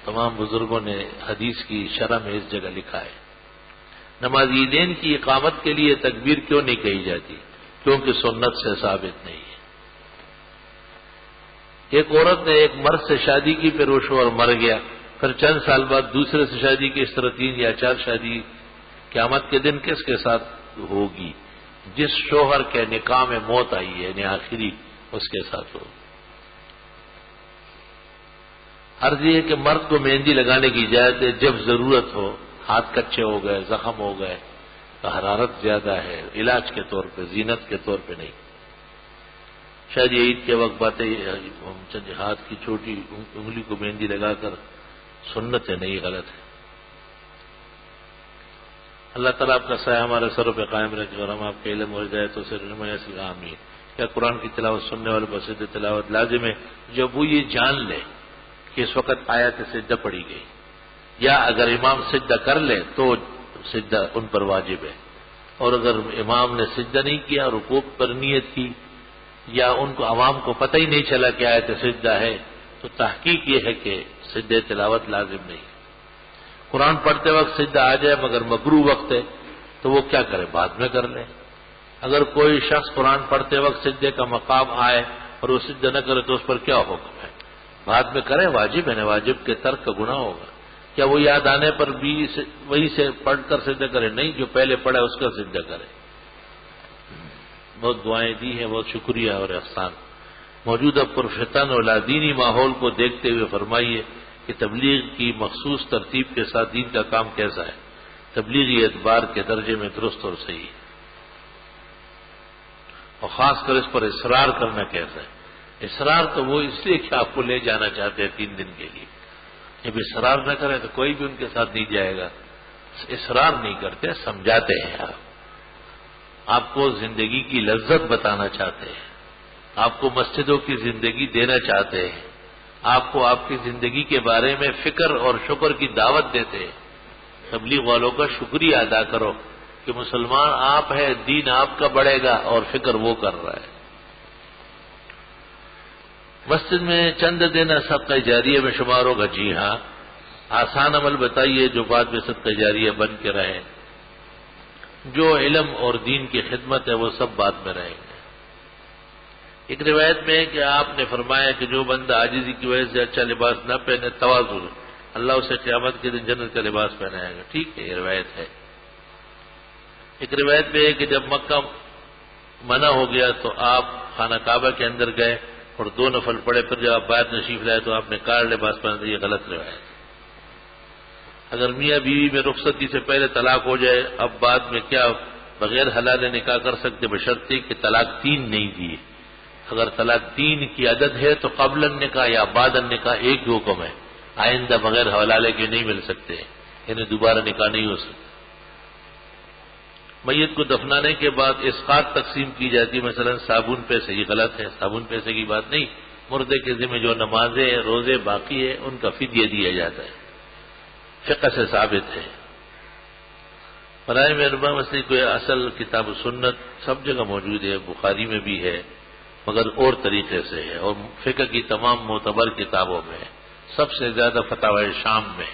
تمام بزرگوں نے حدیث کی شرح میں اس جگہ لکھا ہے، نماز عیدین کی اقامت کے لیے تکبیر کیوں نہیں کہی جاتی؟ کیونکہ سنت سے ثابت نہیں ہے۔ ایک عورت نے ایک مرد سے شادی کی، پھر وہ شوہر مر گیا، پھر چند سال بعد دوسرے سے شادی کی، اس طرح 3 یا 4 شادی، قیامت کے دن کس کے ساتھ ہوگی؟ جس شوہر کے نکاح میں موت آئی ہے، یعنی آخری، اس کے ساتھ ہوگی۔ عرض یہ ہے کہ مرد کو مہندی لگانے کی اجازت ہے جب ضرورت ہو، ہاتھ کچے ہو گئے، زخم ہو گئے، تو حرارت زیادہ ہے، علاج کے طور پہ، زینت کے طور پہ نہیں۔ شاید عید کے وقت باتیں، ہاتھ کی چھوٹی انگلی کو مہندی لگا کر سنت ہے، نہیں غلط ہے۔ اللہ تعالیٰ آپ کا سایہ ہمارے سروں پہ قائم رکھے اور ہم آپ کے علم ہو جائے تو صرف آمین۔ کیا قرآن کی تلاوت سننے والے پر سجدہ تلاوت لازم ہے جب وہ یہ جان لے کہ اس وقت آیت سجدہ پڑھی گئی، یا اگر امام سجدہ کر لے تو سجدہ ان پر واجب ہے، اور اگر امام نے سجدہ نہیں کیا، رکوع پر نیت کی، یا ان کو عوام کو پتہ ہی نہیں چلا کہ آیت سجدہ ہے، تو تحقیق یہ ہے کہ سجدہ تلاوت لازم نہیں۔ قرآن پڑھتے وقت سجدہ آ جائے مگر مکروہ وقت ہے تو وہ کیا کرے؟ بعد میں کر لے۔ اگر کوئی شخص قرآن پڑھتے وقت سجدے کا مقام آئے اور وہ سجدہ نہ کرے تو اس پر کیا حکم ہے؟ بعد میں کرے، واجب ہے نا، واجب کے ترک کا گناہ ہوگا۔ کیا وہ یاد آنے پر بھی وہی سے پڑھ کر سجدہ کرے؟ نہیں، جو پہلے پڑھا اس کا سجدہ کرے۔ بہت دعائیں دی ہیں، بہت شکریہ اور احسان۔ موجودہ پرفتن اور لادینی ماحول کو دیکھتے ہوئے فرمائیے کہ تبلیغ کی مخصوص ترتیب کے ساتھ دین کا کام کیسا ہے؟ تبلیغی اعتبار کے درجے میں درست اور صحیح ہے، اور خاص کر اس پر اصرار کرنا کیسا ہے؟ اصرار تو وہ اس لیے کہ آپ کو لے جانا چاہتے ہیں 3 دن کے لیے، جب اصرار نہ کریں تو کوئی بھی ان کے ساتھ نہیں جائے گا۔ اصرار نہیں کرتے، سمجھاتے ہیں۔ آپ کو زندگی کی لذت بتانا چاہتے ہیں، آپ کو مسجدوں کی زندگی دینا چاہتے ہیں، آپ کو آپ کی زندگی کے بارے میں فکر اور شکر کی دعوت دیتے ہیں۔ تبلیغ والوں کا شکریہ ادا کرو کہ مسلمان آپ ہے، دین آپ کا بڑھے گا، اور فکر وہ کر رہا ہے۔ مسجد میں چند دن صدقہ جاریہ میں شمار ہوگا؟ جی ہاں۔ آسان عمل بتائیے جو بعد میں صدقہ جاریہ بن کے رہے، جو علم اور دین کی خدمت ہے وہ سب بعد میں رہیں گے۔ ایک روایت میں ہے کہ آپ نے فرمایا کہ جو بندہ عاجزی کی وجہ سے اچھا لباس نہ پہنے، تواضع، اللہ اسے قیامت کے دن جنت کا لباس پہنائے گا۔ ٹھیک ہے، یہ روایت ہے۔ ایک روایت میں ہے کہ جب مکہ منع ہو گیا تو آپ خانہ کعبہ کے اندر گئے اور 2 نفل پڑے، پھر جب آپ باہر تشریف لائے تو آپ نے کار لباس پہنا۔ یہ غلط روایت ہے۔ اگر میاں بیوی میں رخصتی سے پہلے طلاق ہو جائے، اب بعد میں کیا بغیر حلال نکاح کر سکتے؟ بشرطے کہ طلاق 3 نہیں دیے، اگر طلاق 3 کی عدد ہے تو قبل النکاح یا بعد النکاح ایک ہی حکم ہے، آئندہ بغیر حوالے کے نہیں مل سکتے، یعنی دوبارہ نکاح نہیں ہو سکتا۔ میت کو دفنانے کے بعد اسقاط تقسیم کی جاتی ہے، مثلا صابن پیسے، یہ غلط ہے، صابن پیسے کی بات نہیں، مردے کے ذمہ جو نمازیں روزے باقی ہے ان کا فدیہ دیا جاتا ہے، فقہ سے ثابت ہے۔ برائے مہربانی مسئلے کوئی اصل کتاب و سنت سب جگہ موجود ہے، بخاری میں بھی ہے مگر اور طریقے سے ہے، اور فقہ کی تمام معتبر کتابوں میں ہے، سب سے زیادہ فتاوی شام میں۔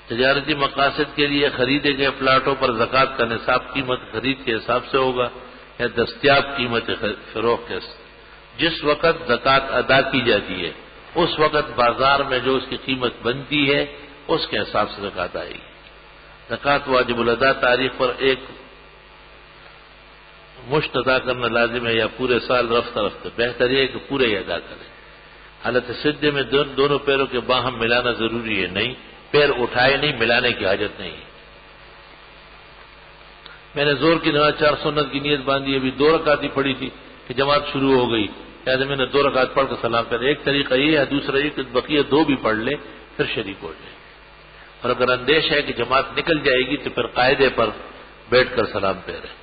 تجارتی مقاصد کے لیے خریدے گئے پلاٹوں پر زکوٰۃ کا نصاب قیمت خرید کے حساب سے ہوگا یا دستیاب قیمت فروخت کے؟ جس وقت زکوٰۃ ادا کی جاتی ہے اس وقت بازار میں جو اس کی قیمت بنتی ہے اس کے حساب سے زکوٰۃ آئے گی۔ زکوٰۃ واجب الادا تاریخ پر ایک مشت ادا کرنا لازم ہے یا پورے سال رفتہ رفتہ؟ بہتر یہ ہے کہ پورے ہی ادا کریں۔ حالت سجدے میں دونوں پیروں کے باہم ملانا ضروری ہے؟ نہیں، پیر اٹھائے نہیں، ملانے کی حاجت نہیں ہے۔ میں نے زور کی نماز 4 سنت کی نیت باندھی، ابھی 2 رکعت ہی پڑھی تھی کہ جماعت شروع ہو گئی، لہٰذا میں نے 2 رکعت پڑھ کر سلام پھیرا۔ ایک طریقہ یہ ہے، دوسرا یہ کہ بقیہ 2 بھی پڑھ لے پھر شریک ہو جائے، اور اگر اندیش ہے کہ جماعت نکل جائے گی تو پھر قاعدے پر بیٹھ کر سلام پھیرے۔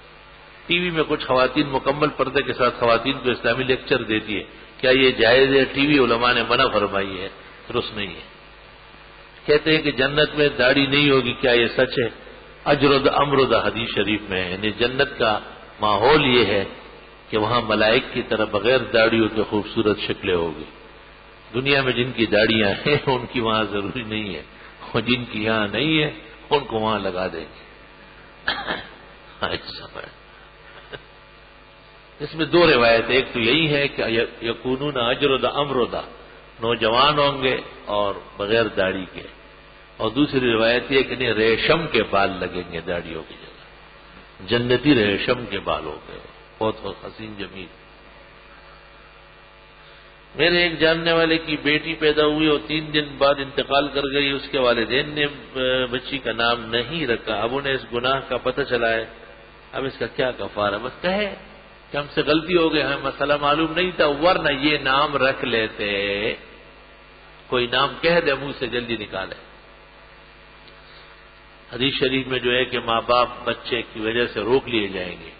ٹی وی میں کچھ خواتین مکمل پردے کے ساتھ خواتین کو اسلامی لیکچر دیتی ہے، کیا یہ جائز ہے؟ ٹی وی علماء نے منع فرمائی ہے، درست نہیں ہے۔ کہتے ہیں کہ جنت میں داڑھی نہیں ہوگی، کیا یہ سچ ہے؟ اجرد امرد حدیث شریف میں ہے، یعنی جنت کا ماحول یہ ہے کہ وہاں ملائک کی طرح بغیر داڑھیوں کے خوبصورت شکلیں ہوگی۔ دنیا میں جن کی داڑیاں ہیں ان کی وہاں ضروری نہیں ہے، اور جن کی یہاں نہیں ہے ان کو وہاں لگا دیں گے۔ اس میں 2 روایت، ایک تو یہی ہے کہ یکونون اجرد امردا، نوجوان ہوں گے اور بغیر داڑھی کے، اور دوسری روایت یہ کہ نہیں ریشم کے بال لگیں گے داڑھیوں کی جگہ، جنتی ریشم کے بال ہو گئے، بہت حسین جمیل۔ میرے ایک جاننے والے کی بیٹی پیدا ہوئی اور 3 دن بعد انتقال کر گئی، اس کے والدین نے بچی کا نام نہیں رکھا، اب انہیں اس گناہ کا پتہ چلا ہے، اب اس کا کیا کفارہ؟ بس کہے کہ ہم سے غلطی ہو گئی، ہمیں مسئلہ معلوم نہیں تھا، ورنہ یہ نام رکھ لیتے، کوئی نام کہہ دے منہ سے جلدی نکالے۔ حدیث شریف میں جو ہے کہ ماں باپ بچے کی وجہ سے روک لیے جائیں گے،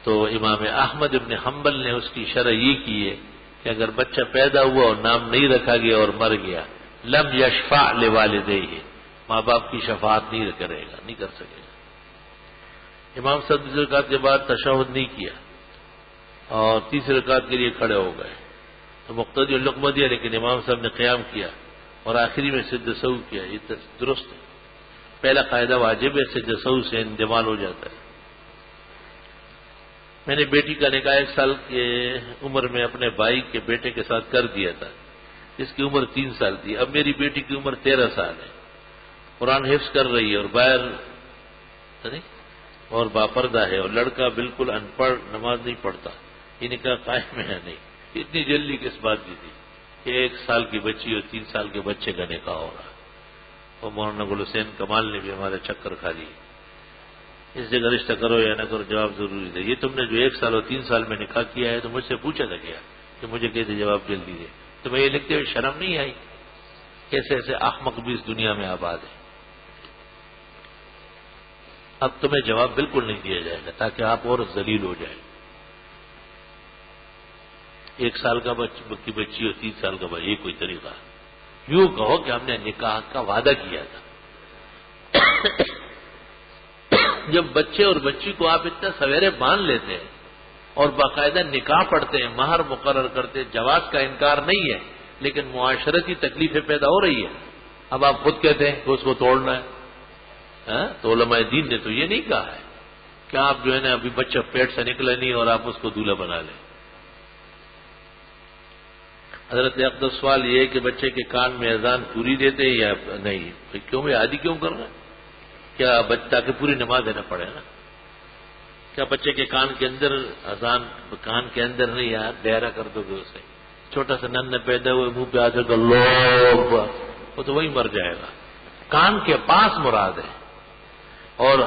تو امام احمد ابن حنبل نے اس کی شرح یہ کی ہے کہ اگر بچہ پیدا ہوا اور نام نہیں رکھا گیا اور مر گیا، لم یشفع لوالدیہ، ماں باپ کی شفاعت نہیں کرے گا، نہیں کر سکے گا۔ امام صاحب دوسری رکعت کے بعد تشہد نہیں کیا اور تیسری رکعت کے لیے کھڑے ہو گئے تو مقتدی اور لقمہ دیا، لیکن امام صاحب نے قیام کیا اور آخری میں سجدہ سہو کیا، یہ درست ہے۔ پہلا قاعدہ واجب ہے، سجدہ سہو سے اندمال ہو جاتا ہے۔ میں نے بیٹی کا نکاح 1 سال کی عمر میں اپنے بھائی کے بیٹے کے ساتھ کر دیا تھا، جس کی عمر 3 سال تھی، اب میری بیٹی کی عمر 13 سال ہے، قرآن حفظ کر رہی ہے اور باہر اور باپردہ ہے، اور لڑکا بالکل ان پڑھ، نماز نہیں پڑھتا، یہ نکاح قائم ہے نہیں؟ اتنی جلدی کس بات کی تھی کہ 1 سال کی بچی اور 3 سال کے بچے کا نکاح ہو رہا؟ اور مولانا گل حسین کمال نے بھی ہمارے چکر کھا لی، اس جگہ رشتہ کرو یا نہ کرو جواب ضروری ہے۔ یہ تم نے جو 1 سال اور 3 سال میں نکاح کیا ہے تو مجھ سے پوچھا تھا کیا کہ مجھے کہتے جواب جلدی دے؟ تو میں یہ لکھتے ہوئے شرم نہیں آئی؟ کیسے ایسے احمق بھی اس دنیا میں آباد ہے۔ اب تمہیں جواب بالکل نہیں دیا جائے گا تاکہ آپ اور ذلیل ہو جائیں۔ 1 سال کی بچی اور 3 سال کا بچہ، یہ کوئی طریقہ؟ یوں کہو کہ ہم نے نکاح کا وعدہ کیا تھا۔ جب بچے اور بچی کو آپ اتنا سویرے باندھ لیتے ہیں اور باقاعدہ نکاح پڑھتے ہیں، مہر مقرر کرتے ہیں، جواز کا انکار نہیں ہے، لیکن معاشرتی تکلیفیں پیدا ہو رہی ہے، اب آپ خود کہتے ہیں کہ اس کو توڑنا ہے۔ تو علماء دین نے تو یہ نہیں کہا ہے کہ آپ جو ہے نا ابھی بچہ پیٹ سے نکلا نہیں اور آپ اس کو دولہا بنا لیں۔ حضرت اقدس سوال یہ ہے کہ بچے کے کان میں اذان پوری دیتے یا نہیں؟ کیوں میں عادی کیوں کر رہا ہے؟ کیا تاکہ پوری نماز نہ پڑھے نا؟ کیا بچے کے کان کے اندر اذان کان کے اندر نہیں یار گہرا کر دو گے اسے؟ چھوٹا سا نن پیدا ہوئے منہ پہ آتے اللہ، وہ تو وہی مر جائے گا۔ کان کے پاس مراد ہے، اور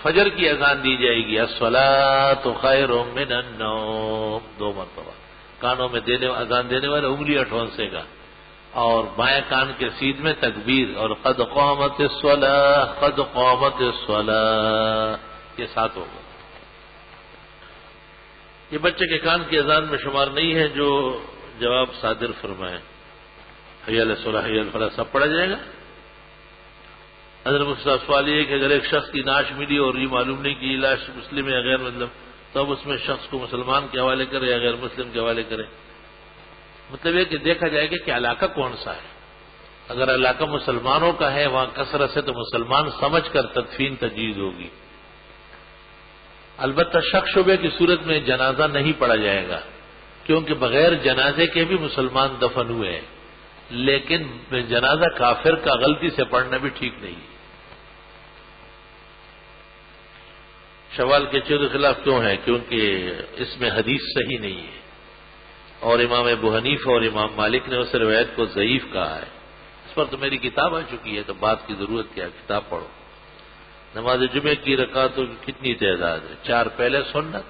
فجر کی اذان دی جائے گی، الصلاۃ خیر من النوم، 2 مرتبہ کانوں میں اذان دینے والے انگلیاں ٹھونسے گا، اور بائیں کان کے سیدھ میں تکبیر، اور قد قامت الصلاۃ، قد قامت الصلاۃ، یہ 7 ہوگا۔ یہ بچے کے کان کی اذان میں شمار نہیں ہے جو جواب صادر فرمائے، حی علی الصلاۃ حی علی الفلاح سب پڑھا جائے گا۔ حضرت مفتی سوال یہ ہے کہ اگر ایک شخص کی نعش ملی اور یہ معلوم نہیں کہ یہ لاش مسلم ہے یا غیر مسلم، تب اس میں شخص کو مسلمان کے حوالے کرے یا غیر مسلم کے حوالے کرے؟ مطلب یہ کہ دیکھا جائے گا کہ علاقہ کون سا ہے۔ اگر علاقہ مسلمانوں کا ہے وہاں کثرت سے، تو مسلمان سمجھ کر تدفین تجویز ہوگی۔ البتہ شک شبے کی صورت میں جنازہ نہیں پڑھا جائے گا، کیونکہ بغیر جنازے کے بھی مسلمان دفن ہوئے ہیں، لیکن جنازہ کافر کا غلطی سے پڑھنا بھی ٹھیک نہیں ہے۔ شوال کے چور کے خلاف کیوں ہے؟ کیونکہ اس میں حدیث صحیح نہیں ہے، اور امام ابو حنیفہ اور امام مالک نے اس روایت کو ضعیف کہا ہے۔ اس پر تو میری کتاب آ چکی ہے، تو بات کی ضرورت کیا، کتاب پڑھو۔ نماز جمعے کی رکعتوں کی کتنی تعداد ہے؟ 4 پہلے سنت،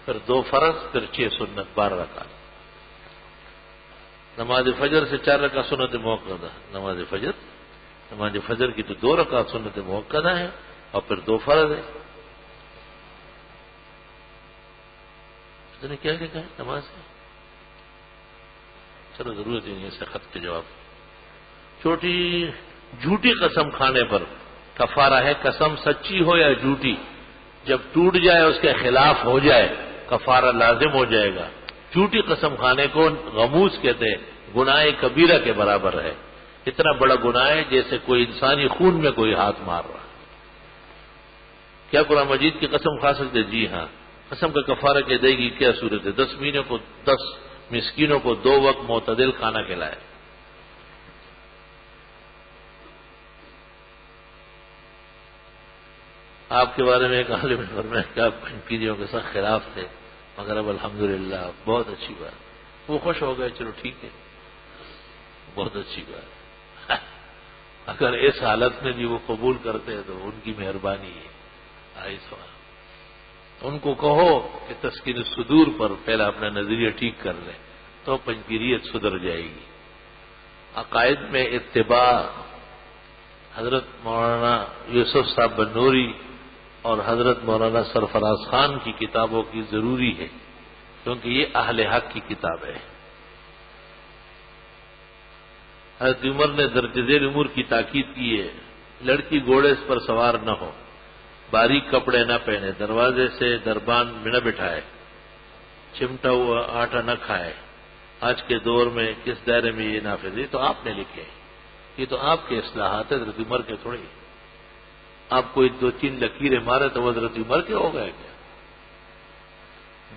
پھر 2 فرض، پھر 6 سنت، 12 رکعت۔ نماز فجر سے 4 رکعت سنت موقدہ، نماز فجر کی تو 2 رکعت سنت موقدہ ہے، اور پھر 2 فرض ہے۔ اس نے کیا لکھا ہے نماز سے؟ چلو ضرورت ہی نہیں ہے خط کے جواب۔ جھوٹی قسم کھانے پر کفارہ ہے، قسم سچی ہو یا جھوٹی، جب ٹوٹ جائے اس کے خلاف ہو جائے کفارہ لازم ہو جائے گا۔ جھوٹی قسم کھانے کو غموس کہتے ہیں، گناہ کبیرہ کے برابر ہے، اتنا بڑا گناہ ہے جیسے کوئی انسانی خون میں کوئی ہاتھ مار رہا۔ کیا قرآن مجید کی قسم کھا سکتے؟ جی ہاں۔ قسم کا کفارہ کی ادائیگی کیا صورت ہے؟ 10 مہینوں کو 10 مسکینوں کو 2 وقت معتدل کھانا کھلائے۔ آپ کے بارے میں ایک عالم نے فرمایا کہ آپ پیریوں کے ساتھ خلاف تھے، مگر اب الحمدللہ بہت اچھی بات، وہ خوش ہو گئے، چلو ٹھیک ہے، بہت اچھی بات۔ اگر اس حالت میں بھی وہ قبول کرتے ہیں تو ان کی مہربانی ہے۔ آئی سوال ان کو کہو کہ تسکین الصدور پر پہلا اپنا نظریہ ٹھیک کر لیں، تو پنجپیریت سدھر جائے گی۔ عقائد میں اتباع حضرت مولانا یوسف صاحب بنوری اور حضرت مولانا سرفراز خان کی کتابوں کی ضروری ہے، کیونکہ یہ اہل حق کی کتاب ہے۔ حضرت عمر نے درج ذیل امور کی تاکید کی ہے، لڑکی گھوڑے پر سوار نہ ہو، باریک کپڑے نہ پہنے، دروازے سے دربان میں نہ بٹھائے، چمٹا ہوا آٹا نہ کھائے۔ آج کے دور میں کس دائرے میں یہ نافذ ہے؟ تو آپ نے لکھے، یہ تو آپ کے اصلاحات حضرت عمر کے تھوڑی۔ آپ کوئی 2-3 لکیریں مارے تو وہ حضرت عمر کے ہو گئے کیا؟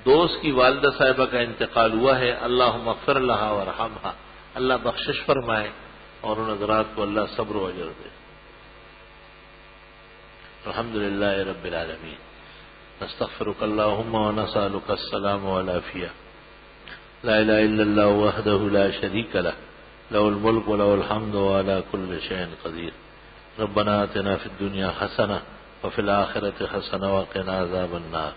دوست کی والدہ صاحبہ کا انتقال ہوا ہے، اللہم اغفر لہا وارحمہا، اللہ بخشش فرمائے اور ان حضرات کو اللہ صبر و اجر دے۔ الحمدللہ رب العالمین، نستغفرک اللہم ونسألک السلام والعافیہ، لا الہ الا اللہ وحدہ لا شریک لہ، لہ الملک ولہ الحمد وعلی کل شیء قدیر۔ ربنا آتنا فی الدنیا حسنہ وفی الآخرۃ حسنہ وقنا عذاب النار۔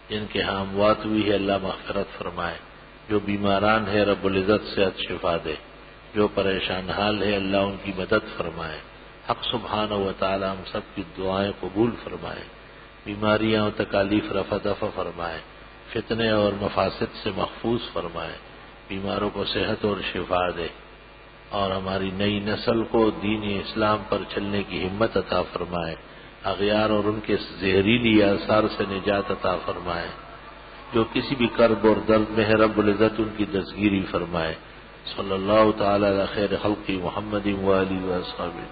جن کے ہاں اموات ہوئی ہے اللہ مغفرت فرمائے، جو بیماران ہے رب العزت صحت شفا دے، جو پریشان حال ہے اللہ ان کی مدد فرمائے۔ حق سبحانہ و تعالی ہم سب کی دعائیں قبول فرمائے، بیماریاں و تکالیف رفع دفع فرمائے، فتنے اور مفاسد سے محفوظ فرمائے، بیماروں کو صحت اور شفا دے، اور ہماری نئی نسل کو دین اسلام پر چلنے کی ہمت عطا فرمائے، اغیار اور ان کے زہریلی آثار سے نجات عطا فرمائے، جو کسی بھی کرب اور درد میں ہے رب العزت ان کی دستگیری فرمائے۔ صلی اللہ تعالی علی خیر خلق محمد و آلہ و اصحابہ۔